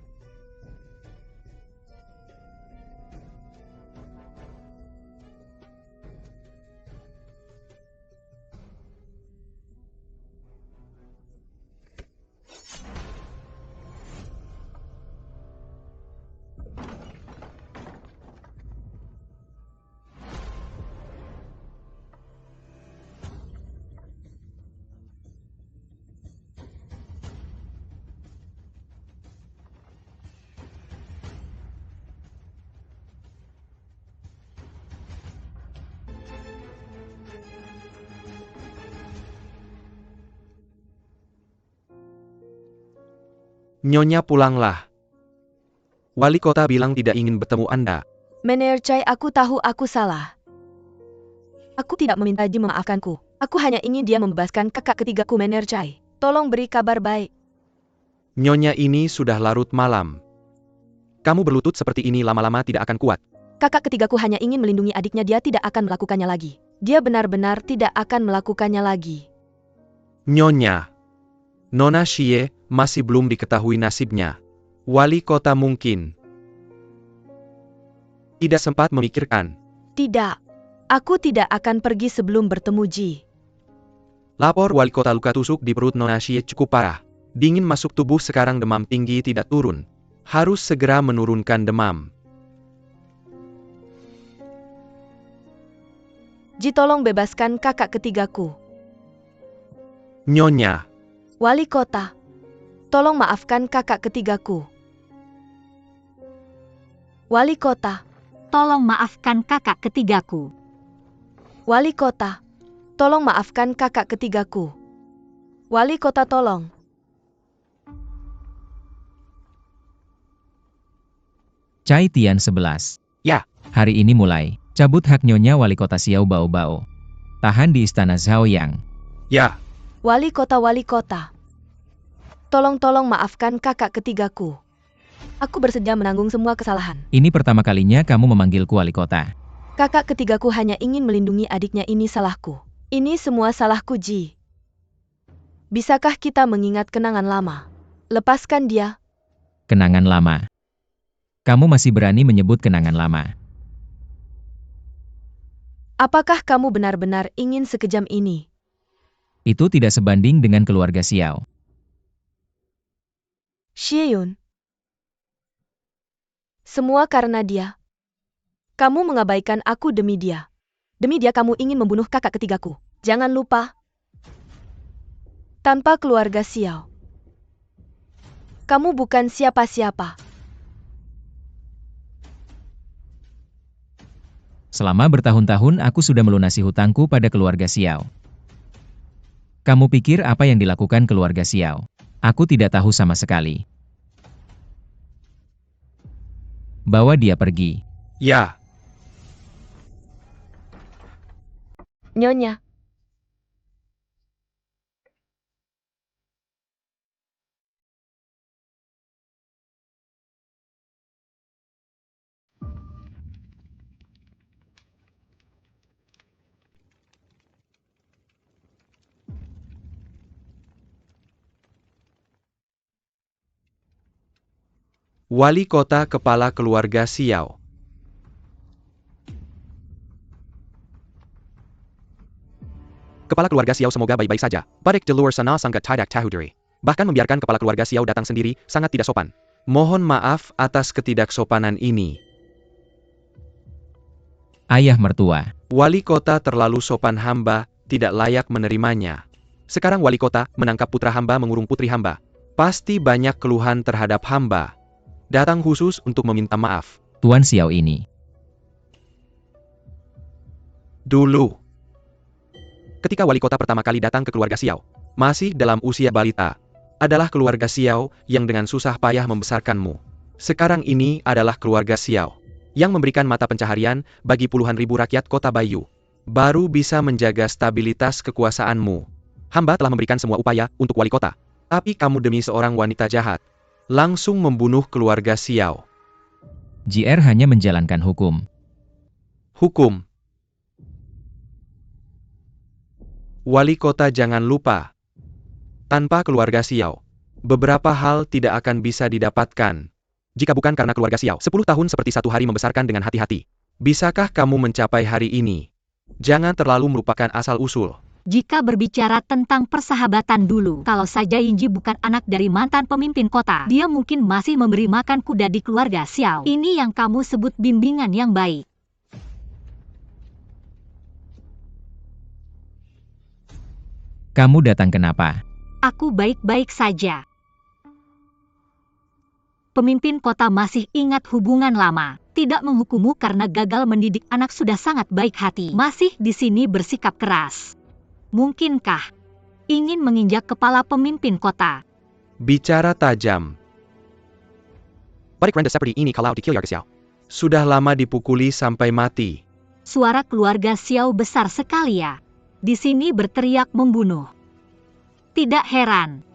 Nyonya, pulanglah. Wali kota bilang tidak ingin bertemu Anda.
Mener Chai, aku tahu aku salah. Aku tidak meminta Ji memaafkanku. Aku hanya ingin dia membebaskan kakak ketigaku, Mener Chai. Tolong beri kabar baik.
Nyonya, ini sudah larut malam. Kamu berlutut seperti ini lama-lama tidak akan kuat.
Kakak ketigaku hanya ingin melindungi adiknya, dia tidak akan melakukannya lagi. Dia benar-benar tidak akan melakukannya lagi.
Nyonya, Nona Xie masih belum diketahui nasibnya. Wali kota mungkin tidak sempat memikirkan.
Tidak. Aku tidak akan pergi sebelum bertemu Ji.
Lapor wali kota, luka tusuk di perut Nona Xie cukup parah. Dingin masuk tubuh, sekarang demam tinggi tidak turun. Harus segera menurunkan demam.
Ji, tolong bebaskan kakak ketigaku.
Nyonya,
Wali kota, tolong maafkan kakak ketigaku. Wali kota,
Tolong maafkan kakak ketigaku.
Wali kota, tolong maafkan kakak ketigaku. Wali kota, tolong.
Cai Tian 11.
Ya.
Hari ini mulai, cabut hak Nyonya Wali Kota Xiao Bao Bao. Tahan di Istana Zhaoyang.
ya.
Wali kota, tolong maafkan kakak ketigaku. Aku bersedia menanggung semua kesalahan.
Ini pertama kalinya kamu memanggilku wali kota.
Kakak ketigaku hanya ingin melindungi adiknya, ini salahku. Ini semua salahku, Ji. Bisakah kita mengingat kenangan lama? Lepaskan dia.
Kenangan lama. Kamu masih berani menyebut kenangan lama.
Apakah kamu benar-benar ingin sekejam ini?
Itu tidak sebanding dengan keluarga Xiao.
Xieyun. Semua karena dia. Kamu mengabaikan aku demi dia. Demi dia kamu ingin membunuh kakak ketigaku. Jangan lupa. Tanpa keluarga Xiao, kamu bukan siapa-siapa.
Selama bertahun-tahun aku sudah melunasi hutangku pada keluarga Xiao. Kamu pikir apa yang dilakukan keluarga Xiao? Aku tidak tahu sama sekali. Bawa dia pergi.
Ya,
Nyonya.
wali kota kepala keluarga Xiao. Kepala keluarga Xiao semoga baik-baik saja. Barik di luar sana sangat tidak tahu diri. Bahkan membiarkan kepala keluarga Xiao datang sendiri, sangat tidak sopan. Mohon maaf atas ketidaksopanan ini.
Ayah mertua.
Wali kota terlalu sopan, hamba tidak layak menerimanya. Sekarang wali kota menangkap putra hamba mengurung putri hamba. Pasti banyak keluhan terhadap hamba. Datang khusus untuk meminta maaf.
Tuan Xiao ini.
Dulu, ketika wali kota pertama kali datang ke keluarga Xiao, masih dalam usia balita, adalah keluarga Xiao yang dengan susah payah membesarkanmu. Sekarang ini adalah keluarga Xiao yang memberikan mata pencaharian bagi puluhan ribu rakyat kota Bayu. Baru bisa menjaga stabilitas kekuasaanmu. Hamba telah memberikan semua upaya untuk wali kota. Tapi kamu demi seorang wanita jahat, langsung membunuh keluarga Xiao.
JR hanya menjalankan hukum.
Hukum. Wali kota jangan lupa. Tanpa keluarga Xiao, beberapa hal tidak akan bisa didapatkan. Jika bukan karena keluarga Xiao, 10 tahun seperti satu hari membesarkan dengan hati-hati. Bisakah kamu mencapai hari ini? Jangan terlalu melupakan asal-usul.
Jika berbicara tentang persahabatan dulu, kalau saja Yinji bukan anak dari mantan pemimpin kota, dia mungkin masih memberi makan kuda di keluarga Xiao. Ini yang kamu sebut bimbingan yang baik.
Kamu datang kenapa?
Aku baik-baik saja. Pemimpin kota masih ingat hubungan lama. Tidak menghukummu karena gagal mendidik anak, sudah sangat baik hati. Masih di sini bersikap keras. Mungkinkah ingin menginjak kepala pemimpin kota?
Bicara tajam. Barik rendah seperti ini kalau dikeluarga Xiao. Sudah lama dipukuli sampai mati.
Suara keluarga Xiao besar sekali ya. Di sini berteriak membunuh. Tidak heran.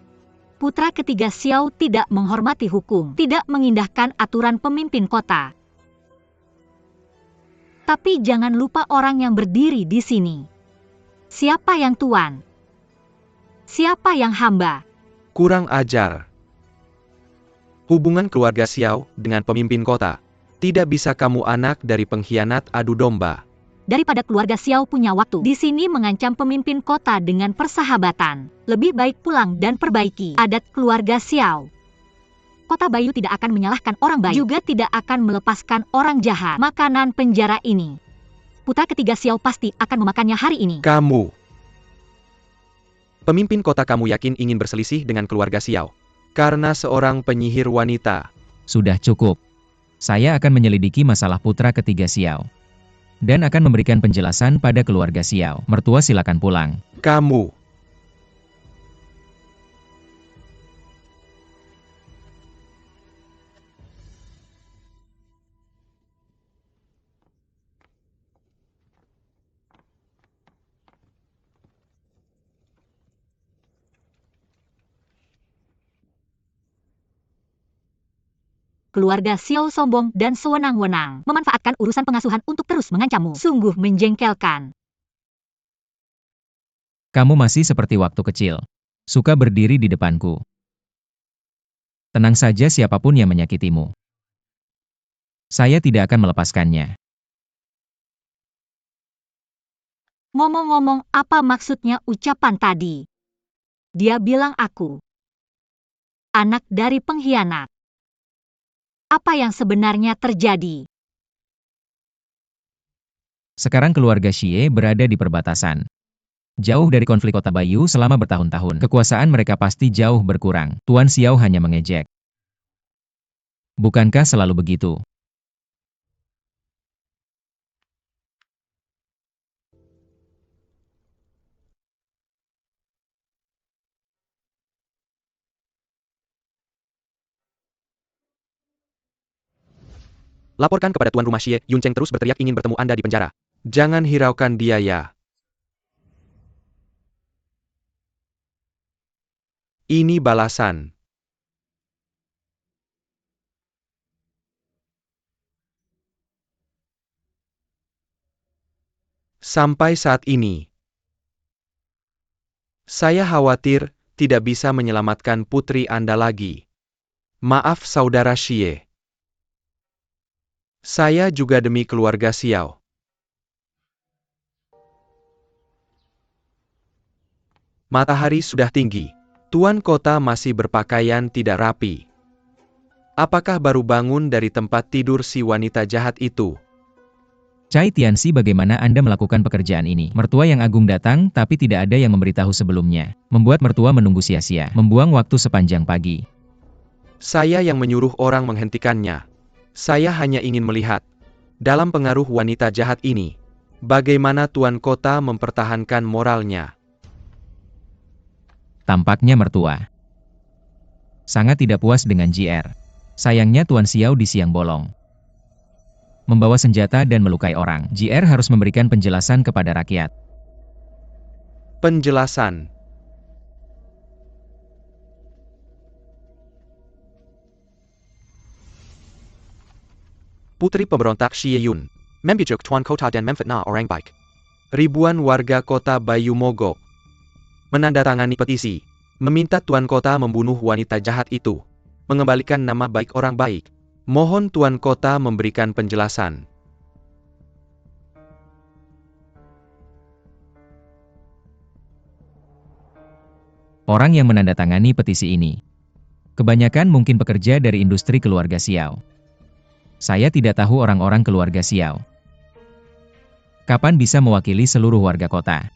Putra ketiga Xiao tidak menghormati hukum, tidak mengindahkan aturan pemimpin kota. Tapi jangan lupa orang yang berdiri di sini. Siapa yang tuan? Siapa yang hamba?
Kurang ajar. Hubungan keluarga Xiao dengan pemimpin kota. Tidak bisa kamu anak dari pengkhianat adu domba.
Daripada keluarga Xiao punya waktu di sini mengancam pemimpin kota dengan persahabatan, lebih baik pulang dan perbaiki adat keluarga Xiao. Kota Bayu tidak akan menyalahkan orang baik, juga tidak akan melepaskan orang jahat. Makanan penjara ini, putra ketiga Xiao pasti akan memakannya hari ini.
Kamu. Pemimpin kota kamu yakin ingin berselisih dengan keluarga Xiao. Karena seorang penyihir wanita.
Sudah cukup. Saya akan menyelidiki masalah putra ketiga Xiao. Dan akan memberikan penjelasan pada keluarga Xiao. Mertua silakan pulang.
Kamu.
keluarga Xiao sombong dan sewenang-wenang, memanfaatkan urusan pengasuhan untuk terus mengancammu. Sungguh menjengkelkan.
Kamu masih seperti waktu kecil. Suka berdiri di depanku. Tenang saja siapapun yang menyakitimu. Saya tidak akan melepaskannya.
Ngomong-ngomong, apa maksudnya ucapan tadi? Dia bilang aku anak dari pengkhianat. Apa yang sebenarnya terjadi?
Sekarang keluarga Xie berada di perbatasan. Jauh dari konflik Kota Bayu selama bertahun-tahun. Kekuasaan mereka pasti jauh berkurang. Tuan Xiao hanya mengejek. Bukankah selalu begitu?
Laporkan kepada tuan rumah Xie, Yun Cheng terus berteriak ingin bertemu Anda di penjara. Jangan hiraukan dia ya. Ini balasan. Sampai saat ini, saya khawatir tidak bisa menyelamatkan putri Anda lagi. Maaf saudara Xie. Saya juga demi keluarga Xiao. Matahari sudah tinggi. Tuan kota masih berpakaian tidak rapi. Apakah baru bangun dari tempat tidur si wanita jahat itu?
Cai Tianxi, bagaimana Anda melakukan pekerjaan ini? Mertua yang agung datang tapi tidak ada yang memberitahu sebelumnya. Membuat mertua menunggu sia-sia. Membuang waktu sepanjang pagi.
Saya yang menyuruh orang menghentikannya. Saya hanya ingin melihat, dalam pengaruh wanita jahat ini, bagaimana tuan kota mempertahankan moralnya.
Tampaknya mertua sangat tidak puas dengan JR. Sayangnya Tuan Xiao di siang bolong. Membawa senjata dan melukai orang. JR harus memberikan penjelasan kepada rakyat.
Penjelasan. Putri pemberontak Xie Yun membujuk tuan kota dan memfitnah orang baik. Ribuan warga kota Bayu mogok. Menandatangani petisi, meminta tuan kota membunuh wanita jahat itu, mengembalikan nama baik orang baik. Mohon tuan kota memberikan penjelasan.
Orang yang menandatangani petisi ini, kebanyakan mungkin pekerja dari industri keluarga Xiao. Saya tidak tahu orang-orang keluarga Xiao. Kapan bisa mewakili seluruh warga kota?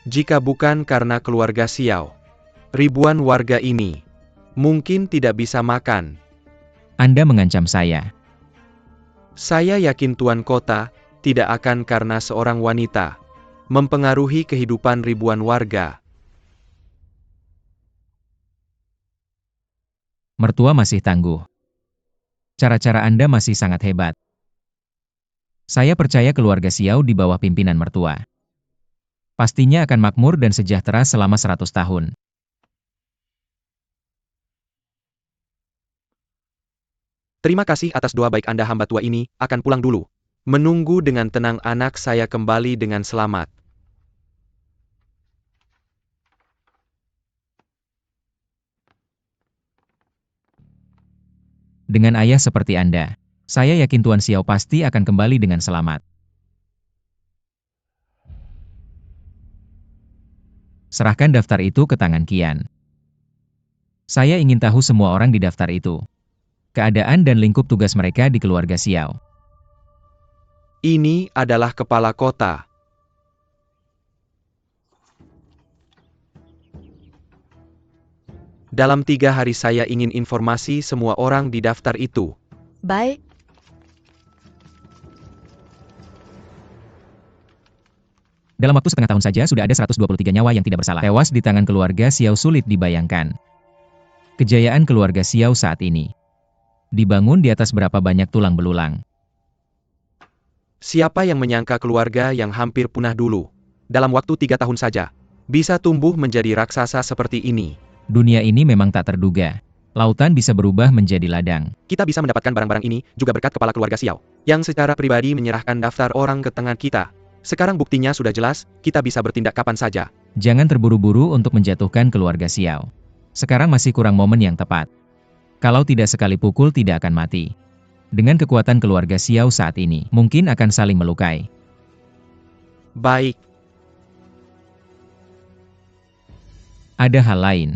Jika bukan karena keluarga Xiao, ribuan warga ini mungkin tidak bisa makan.
Anda mengancam saya.
Saya yakin tuan kota tidak akan karena seorang wanita mempengaruhi kehidupan ribuan warga.
Mertua masih tangguh. Cara-cara Anda masih sangat hebat. Saya percaya keluarga Xiao di bawah pimpinan mertua pastinya akan makmur dan sejahtera selama 100 tahun.
Terima kasih atas doa baik Anda. Hamba tua ini akan pulang dulu. Menunggu dengan tenang anak saya kembali dengan selamat.
Dengan ayah seperti Anda, saya yakin Tuan Xiao pasti akan kembali dengan selamat. Serahkan daftar itu ke tangan Qian. Saya ingin tahu semua orang di daftar itu. Keadaan dan lingkup tugas mereka di keluarga Xiao.
Ini adalah kepala kota. Dalam 3 hari saya ingin informasi semua orang di daftar itu.
Baik.
Dalam waktu setengah tahun saja sudah ada 123 nyawa yang tidak bersalah tewas di tangan keluarga Xiao. Sulit dibayangkan. Kejayaan keluarga Xiao saat ini dibangun di atas berapa banyak tulang belulang.
Siapa yang menyangka keluarga yang hampir punah dulu, dalam waktu 3 tahun saja, bisa tumbuh menjadi raksasa seperti ini.
Dunia ini memang tak terduga. Lautan bisa berubah menjadi ladang.
Kita bisa mendapatkan barang-barang ini juga berkat kepala keluarga Xiao, yang secara pribadi menyerahkan daftar orang ke tangan kita. Sekarang buktinya sudah jelas, kita bisa bertindak kapan saja.
Jangan terburu-buru untuk menjatuhkan keluarga Xiao. Sekarang masih kurang momen yang tepat. Kalau tidak sekali pukul tidak akan mati. Dengan kekuatan keluarga Xiao saat ini, mungkin akan saling melukai.
Baik,
Ada hal lain.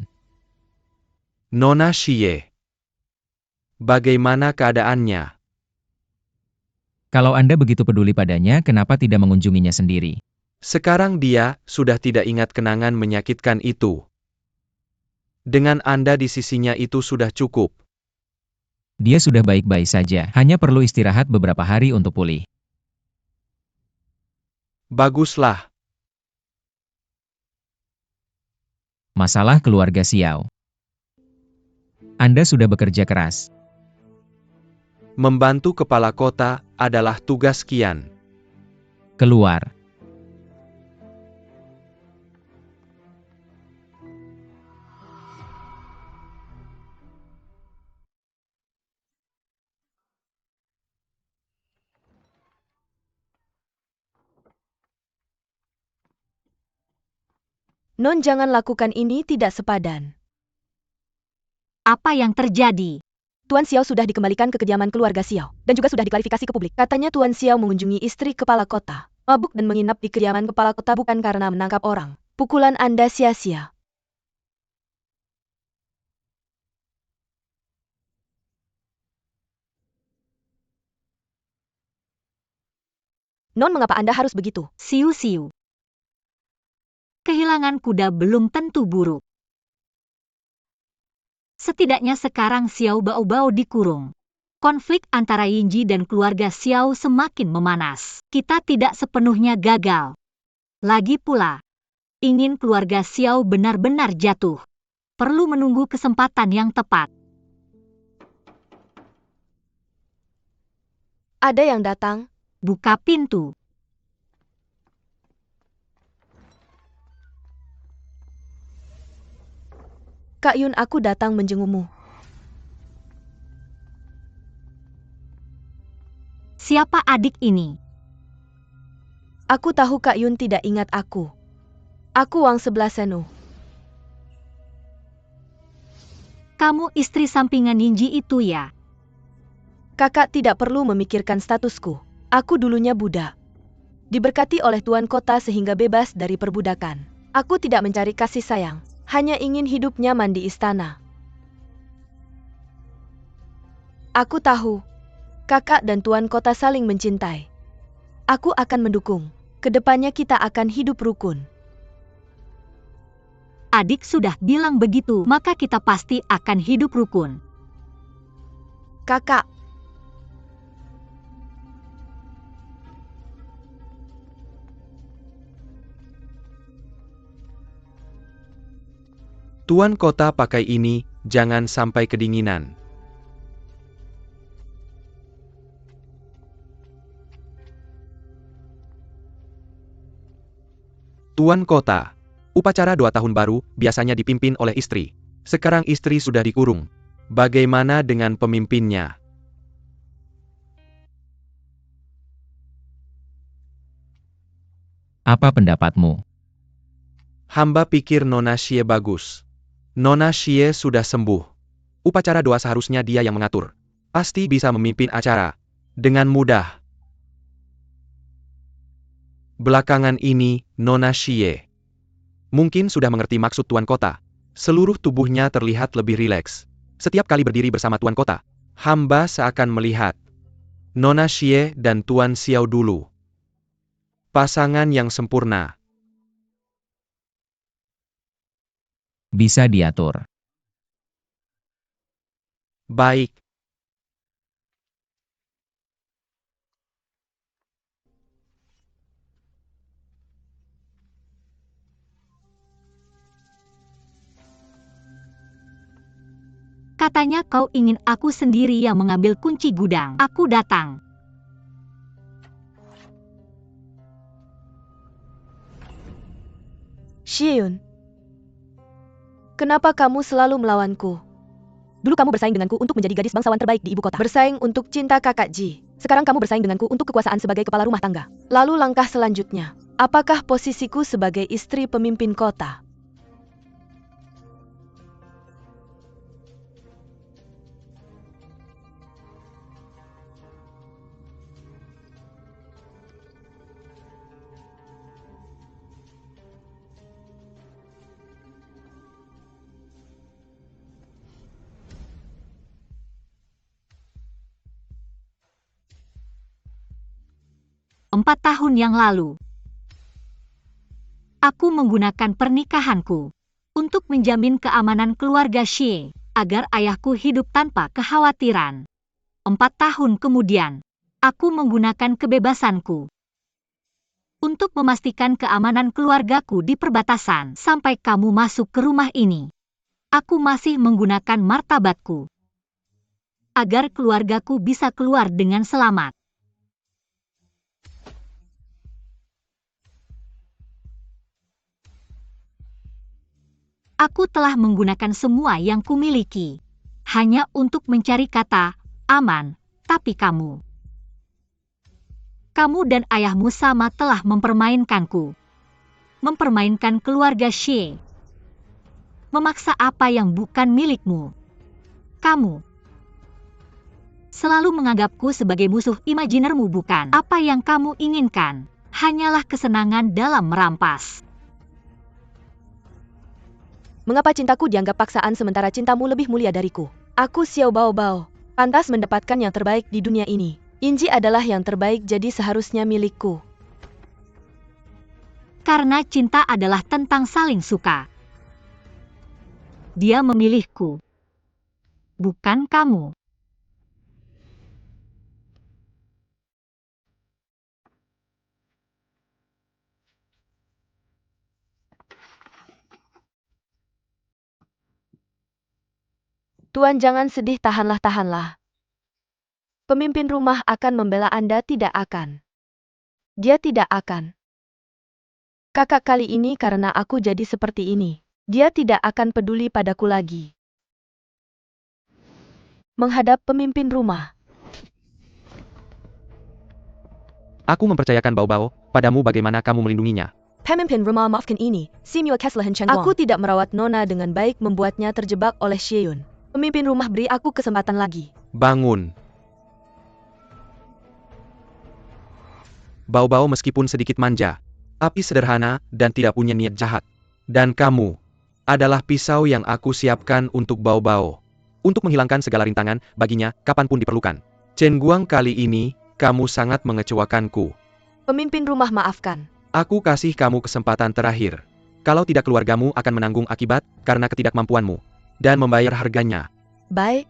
Nona Xie. Bagaimana keadaannya?
Kalau Anda begitu peduli padanya, kenapa tidak mengunjunginya sendiri?
Sekarang dia sudah tidak ingat kenangan menyakitkan itu. Dengan Anda di sisinya itu sudah cukup.
Dia sudah baik-baik saja, hanya perlu istirahat beberapa hari untuk pulih.
Baguslah.
Masalah keluarga Xiao. Anda sudah bekerja keras.
Membantu kepala kota adalah tugas Kian.
Keluar.
Non, jangan lakukan ini, tidak sepadan.
Apa yang terjadi?
Tuan Xiao sudah dikembalikan ke kediaman keluarga Xiao, dan juga sudah diklarifikasi ke publik. Katanya Tuan Xiao mengunjungi istri kepala kota, mabuk dan menginap di kediaman kepala kota bukan karena menangkap orang. Pukulan Anda sia-sia. Non, mengapa Anda harus begitu?
Siu-siu. Kehilangan kuda belum tentu buruk. Setidaknya sekarang Xiao Baobao dikurung. Konflik antara Yinji dan keluarga Xiao semakin memanas. Kita tidak sepenuhnya gagal. Lagi pula, ingin keluarga Xiao benar-benar jatuh. Perlu menunggu kesempatan yang tepat.
Ada yang datang.
Buka pintu.
Kak Yun, aku datang menjengukmu.
Siapa adik ini?
Aku tahu Kak Yun tidak ingat aku. Aku Wang Sebelah Senu.
Kamu istri sampingan Yinji itu ya?
Kakak tidak perlu memikirkan statusku. Aku dulunya budak. Diberkati oleh Tuan Kota sehingga bebas dari perbudakan. Aku tidak mencari kasih sayang. Hanya ingin hidup nyaman di istana. Aku tahu, kakak dan Tuan Kota saling mencintai. Aku akan mendukung. Kedepannya kita akan hidup rukun.
Adik sudah bilang begitu, maka kita pasti akan hidup rukun.
Kakak,
Tuan kota pakai ini, jangan sampai kedinginan. Tuan kota, upacara 2 tahun baru biasanya dipimpin oleh istri. Sekarang istri sudah dikurung. Bagaimana dengan pemimpinnya?
Apa pendapatmu?
Hamba pikir Nona Xie bagus. Nona Xie sudah sembuh. Upacara doa seharusnya dia yang mengatur. Pasti bisa memimpin acara. Dengan mudah. Belakangan ini, Nona Xie mungkin sudah mengerti maksud Tuan Kota. Seluruh tubuhnya terlihat lebih rileks. Setiap kali berdiri bersama Tuan Kota, hamba seakan melihat Nona Xie dan Tuan Xiao dulu. Pasangan yang sempurna.
Bisa diatur.
Baik.
Katanya kau ingin aku sendiri yang mengambil kunci gudang. Aku datang.
Xiyun. Kenapa kamu selalu melawanku? Dulu kamu bersaing denganku untuk menjadi gadis bangsawan terbaik di ibu kota. Bersaing untuk cinta kakak Ji. Sekarang kamu bersaing denganku untuk kekuasaan sebagai kepala rumah tangga. Lalu langkah selanjutnya, apakah posisiku sebagai istri pemimpin kota?
Empat tahun yang lalu, aku menggunakan pernikahanku untuk menjamin keamanan keluarga Xie agar ayahku hidup tanpa kekhawatiran. 4 tahun kemudian, aku menggunakan kebebasanku untuk memastikan keamanan keluargaku di perbatasan. Sampai kamu masuk ke rumah ini, aku masih menggunakan martabatku agar keluargaku bisa keluar dengan selamat. Aku telah menggunakan semua yang kumiliki hanya untuk mencari kata aman, tapi kamu dan ayahmu sama telah mempermainkanku, mempermainkan keluarga Xie, memaksa apa yang bukan milikmu. Kamu selalu menganggapku sebagai musuh imajinermu, bukan? Apa yang kamu inginkan hanyalah kesenangan dalam merampas.
Mengapa cintaku dianggap paksaan sementara cintamu lebih mulia dariku? Aku Xiao Baobao, pantas mendapatkan yang terbaik di dunia ini. Inji adalah yang terbaik, jadi seharusnya milikku.
Karena cinta adalah tentang saling suka. Dia memilihku, bukan kamu.
Tuan, jangan sedih, tahanlah. Pemimpin rumah akan membela Anda, tidak akan. Dia tidak akan. Kakak kali ini karena aku jadi seperti ini. Dia tidak akan peduli padaku lagi. Menghadap pemimpin rumah.
Aku mempercayakan Baobao padamu, bagaimana kamu melindunginya.
Pemimpin rumah, maafkan ini. Simua Kesalahan Cheng Guang. Aku tidak merawat Nona dengan baik, membuatnya terjebak oleh Xie. Pemimpin rumah, beri aku kesempatan lagi.
Bangun. Baobao meskipun sedikit manja, tapi sederhana dan tidak punya niat jahat. Dan kamu adalah pisau yang aku siapkan untuk Baobao, untuk menghilangkan segala rintangan baginya kapanpun diperlukan. Chen Guang, kali ini kamu sangat mengecewakanku.
Pemimpin rumah, maafkan.
Aku kasih kamu kesempatan terakhir. Kalau tidak, keluargamu akan menanggung akibat karena ketidakmampuanmu dan membayar harganya.
Baik.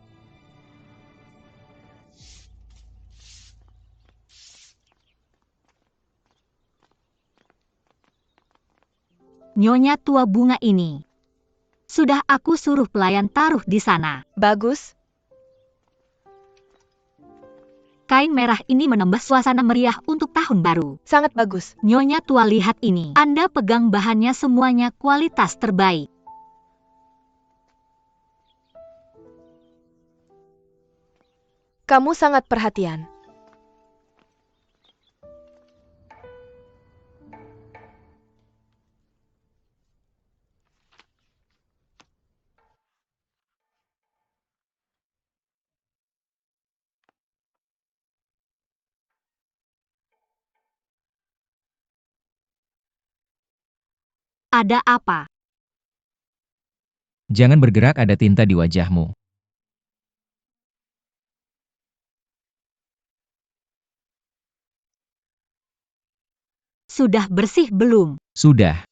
Nyonya tua, bunga ini sudah aku suruh pelayan taruh di sana.
Bagus.
Kain merah ini menambah suasana meriah untuk tahun baru.
Sangat bagus.
Nyonya tua, lihat ini. Anda pegang bahannya, semuanya kualitas terbaik.
Kamu sangat perhatian.
Ada apa?
Jangan bergerak, ada tinta di wajahmu.
Sudah bersih belum?
Sudah.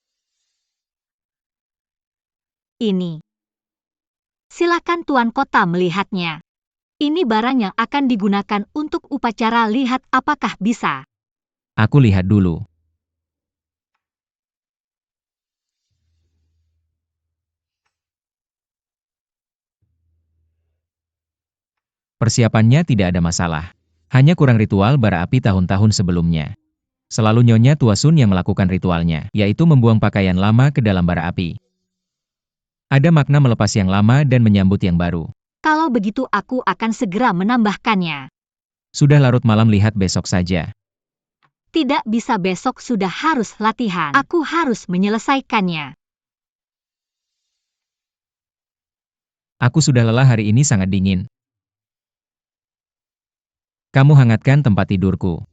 Ini. Silakan Tuan Kota melihatnya. Ini barang yang akan digunakan untuk upacara, lihat apakah bisa.
Aku lihat dulu. Persiapannya tidak ada masalah. Hanya kurang ritual bara api tahun-tahun sebelumnya. Selalu Nyonya Tua Sun yang melakukan ritualnya, yaitu membuang pakaian lama ke dalam bara api. Ada makna melepas yang lama dan menyambut yang baru.
Kalau begitu aku akan segera menambahkannya.
Sudah larut malam, lihat besok saja.
Tidak bisa besok, sudah harus latihan. Aku harus menyelesaikannya.
Aku sudah lelah, hari ini sangat dingin. Kamu hangatkan tempat tidurku.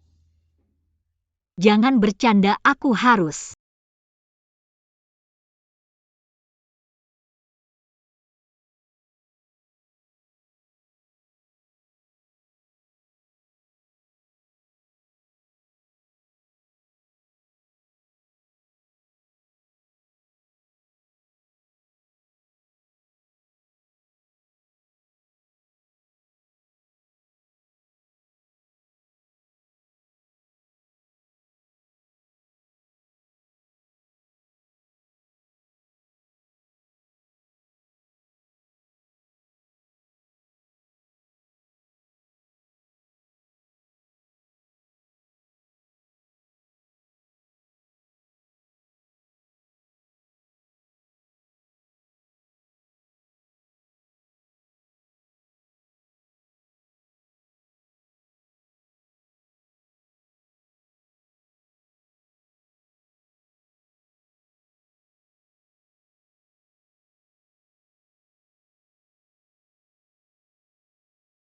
Jangan bercanda, aku harus.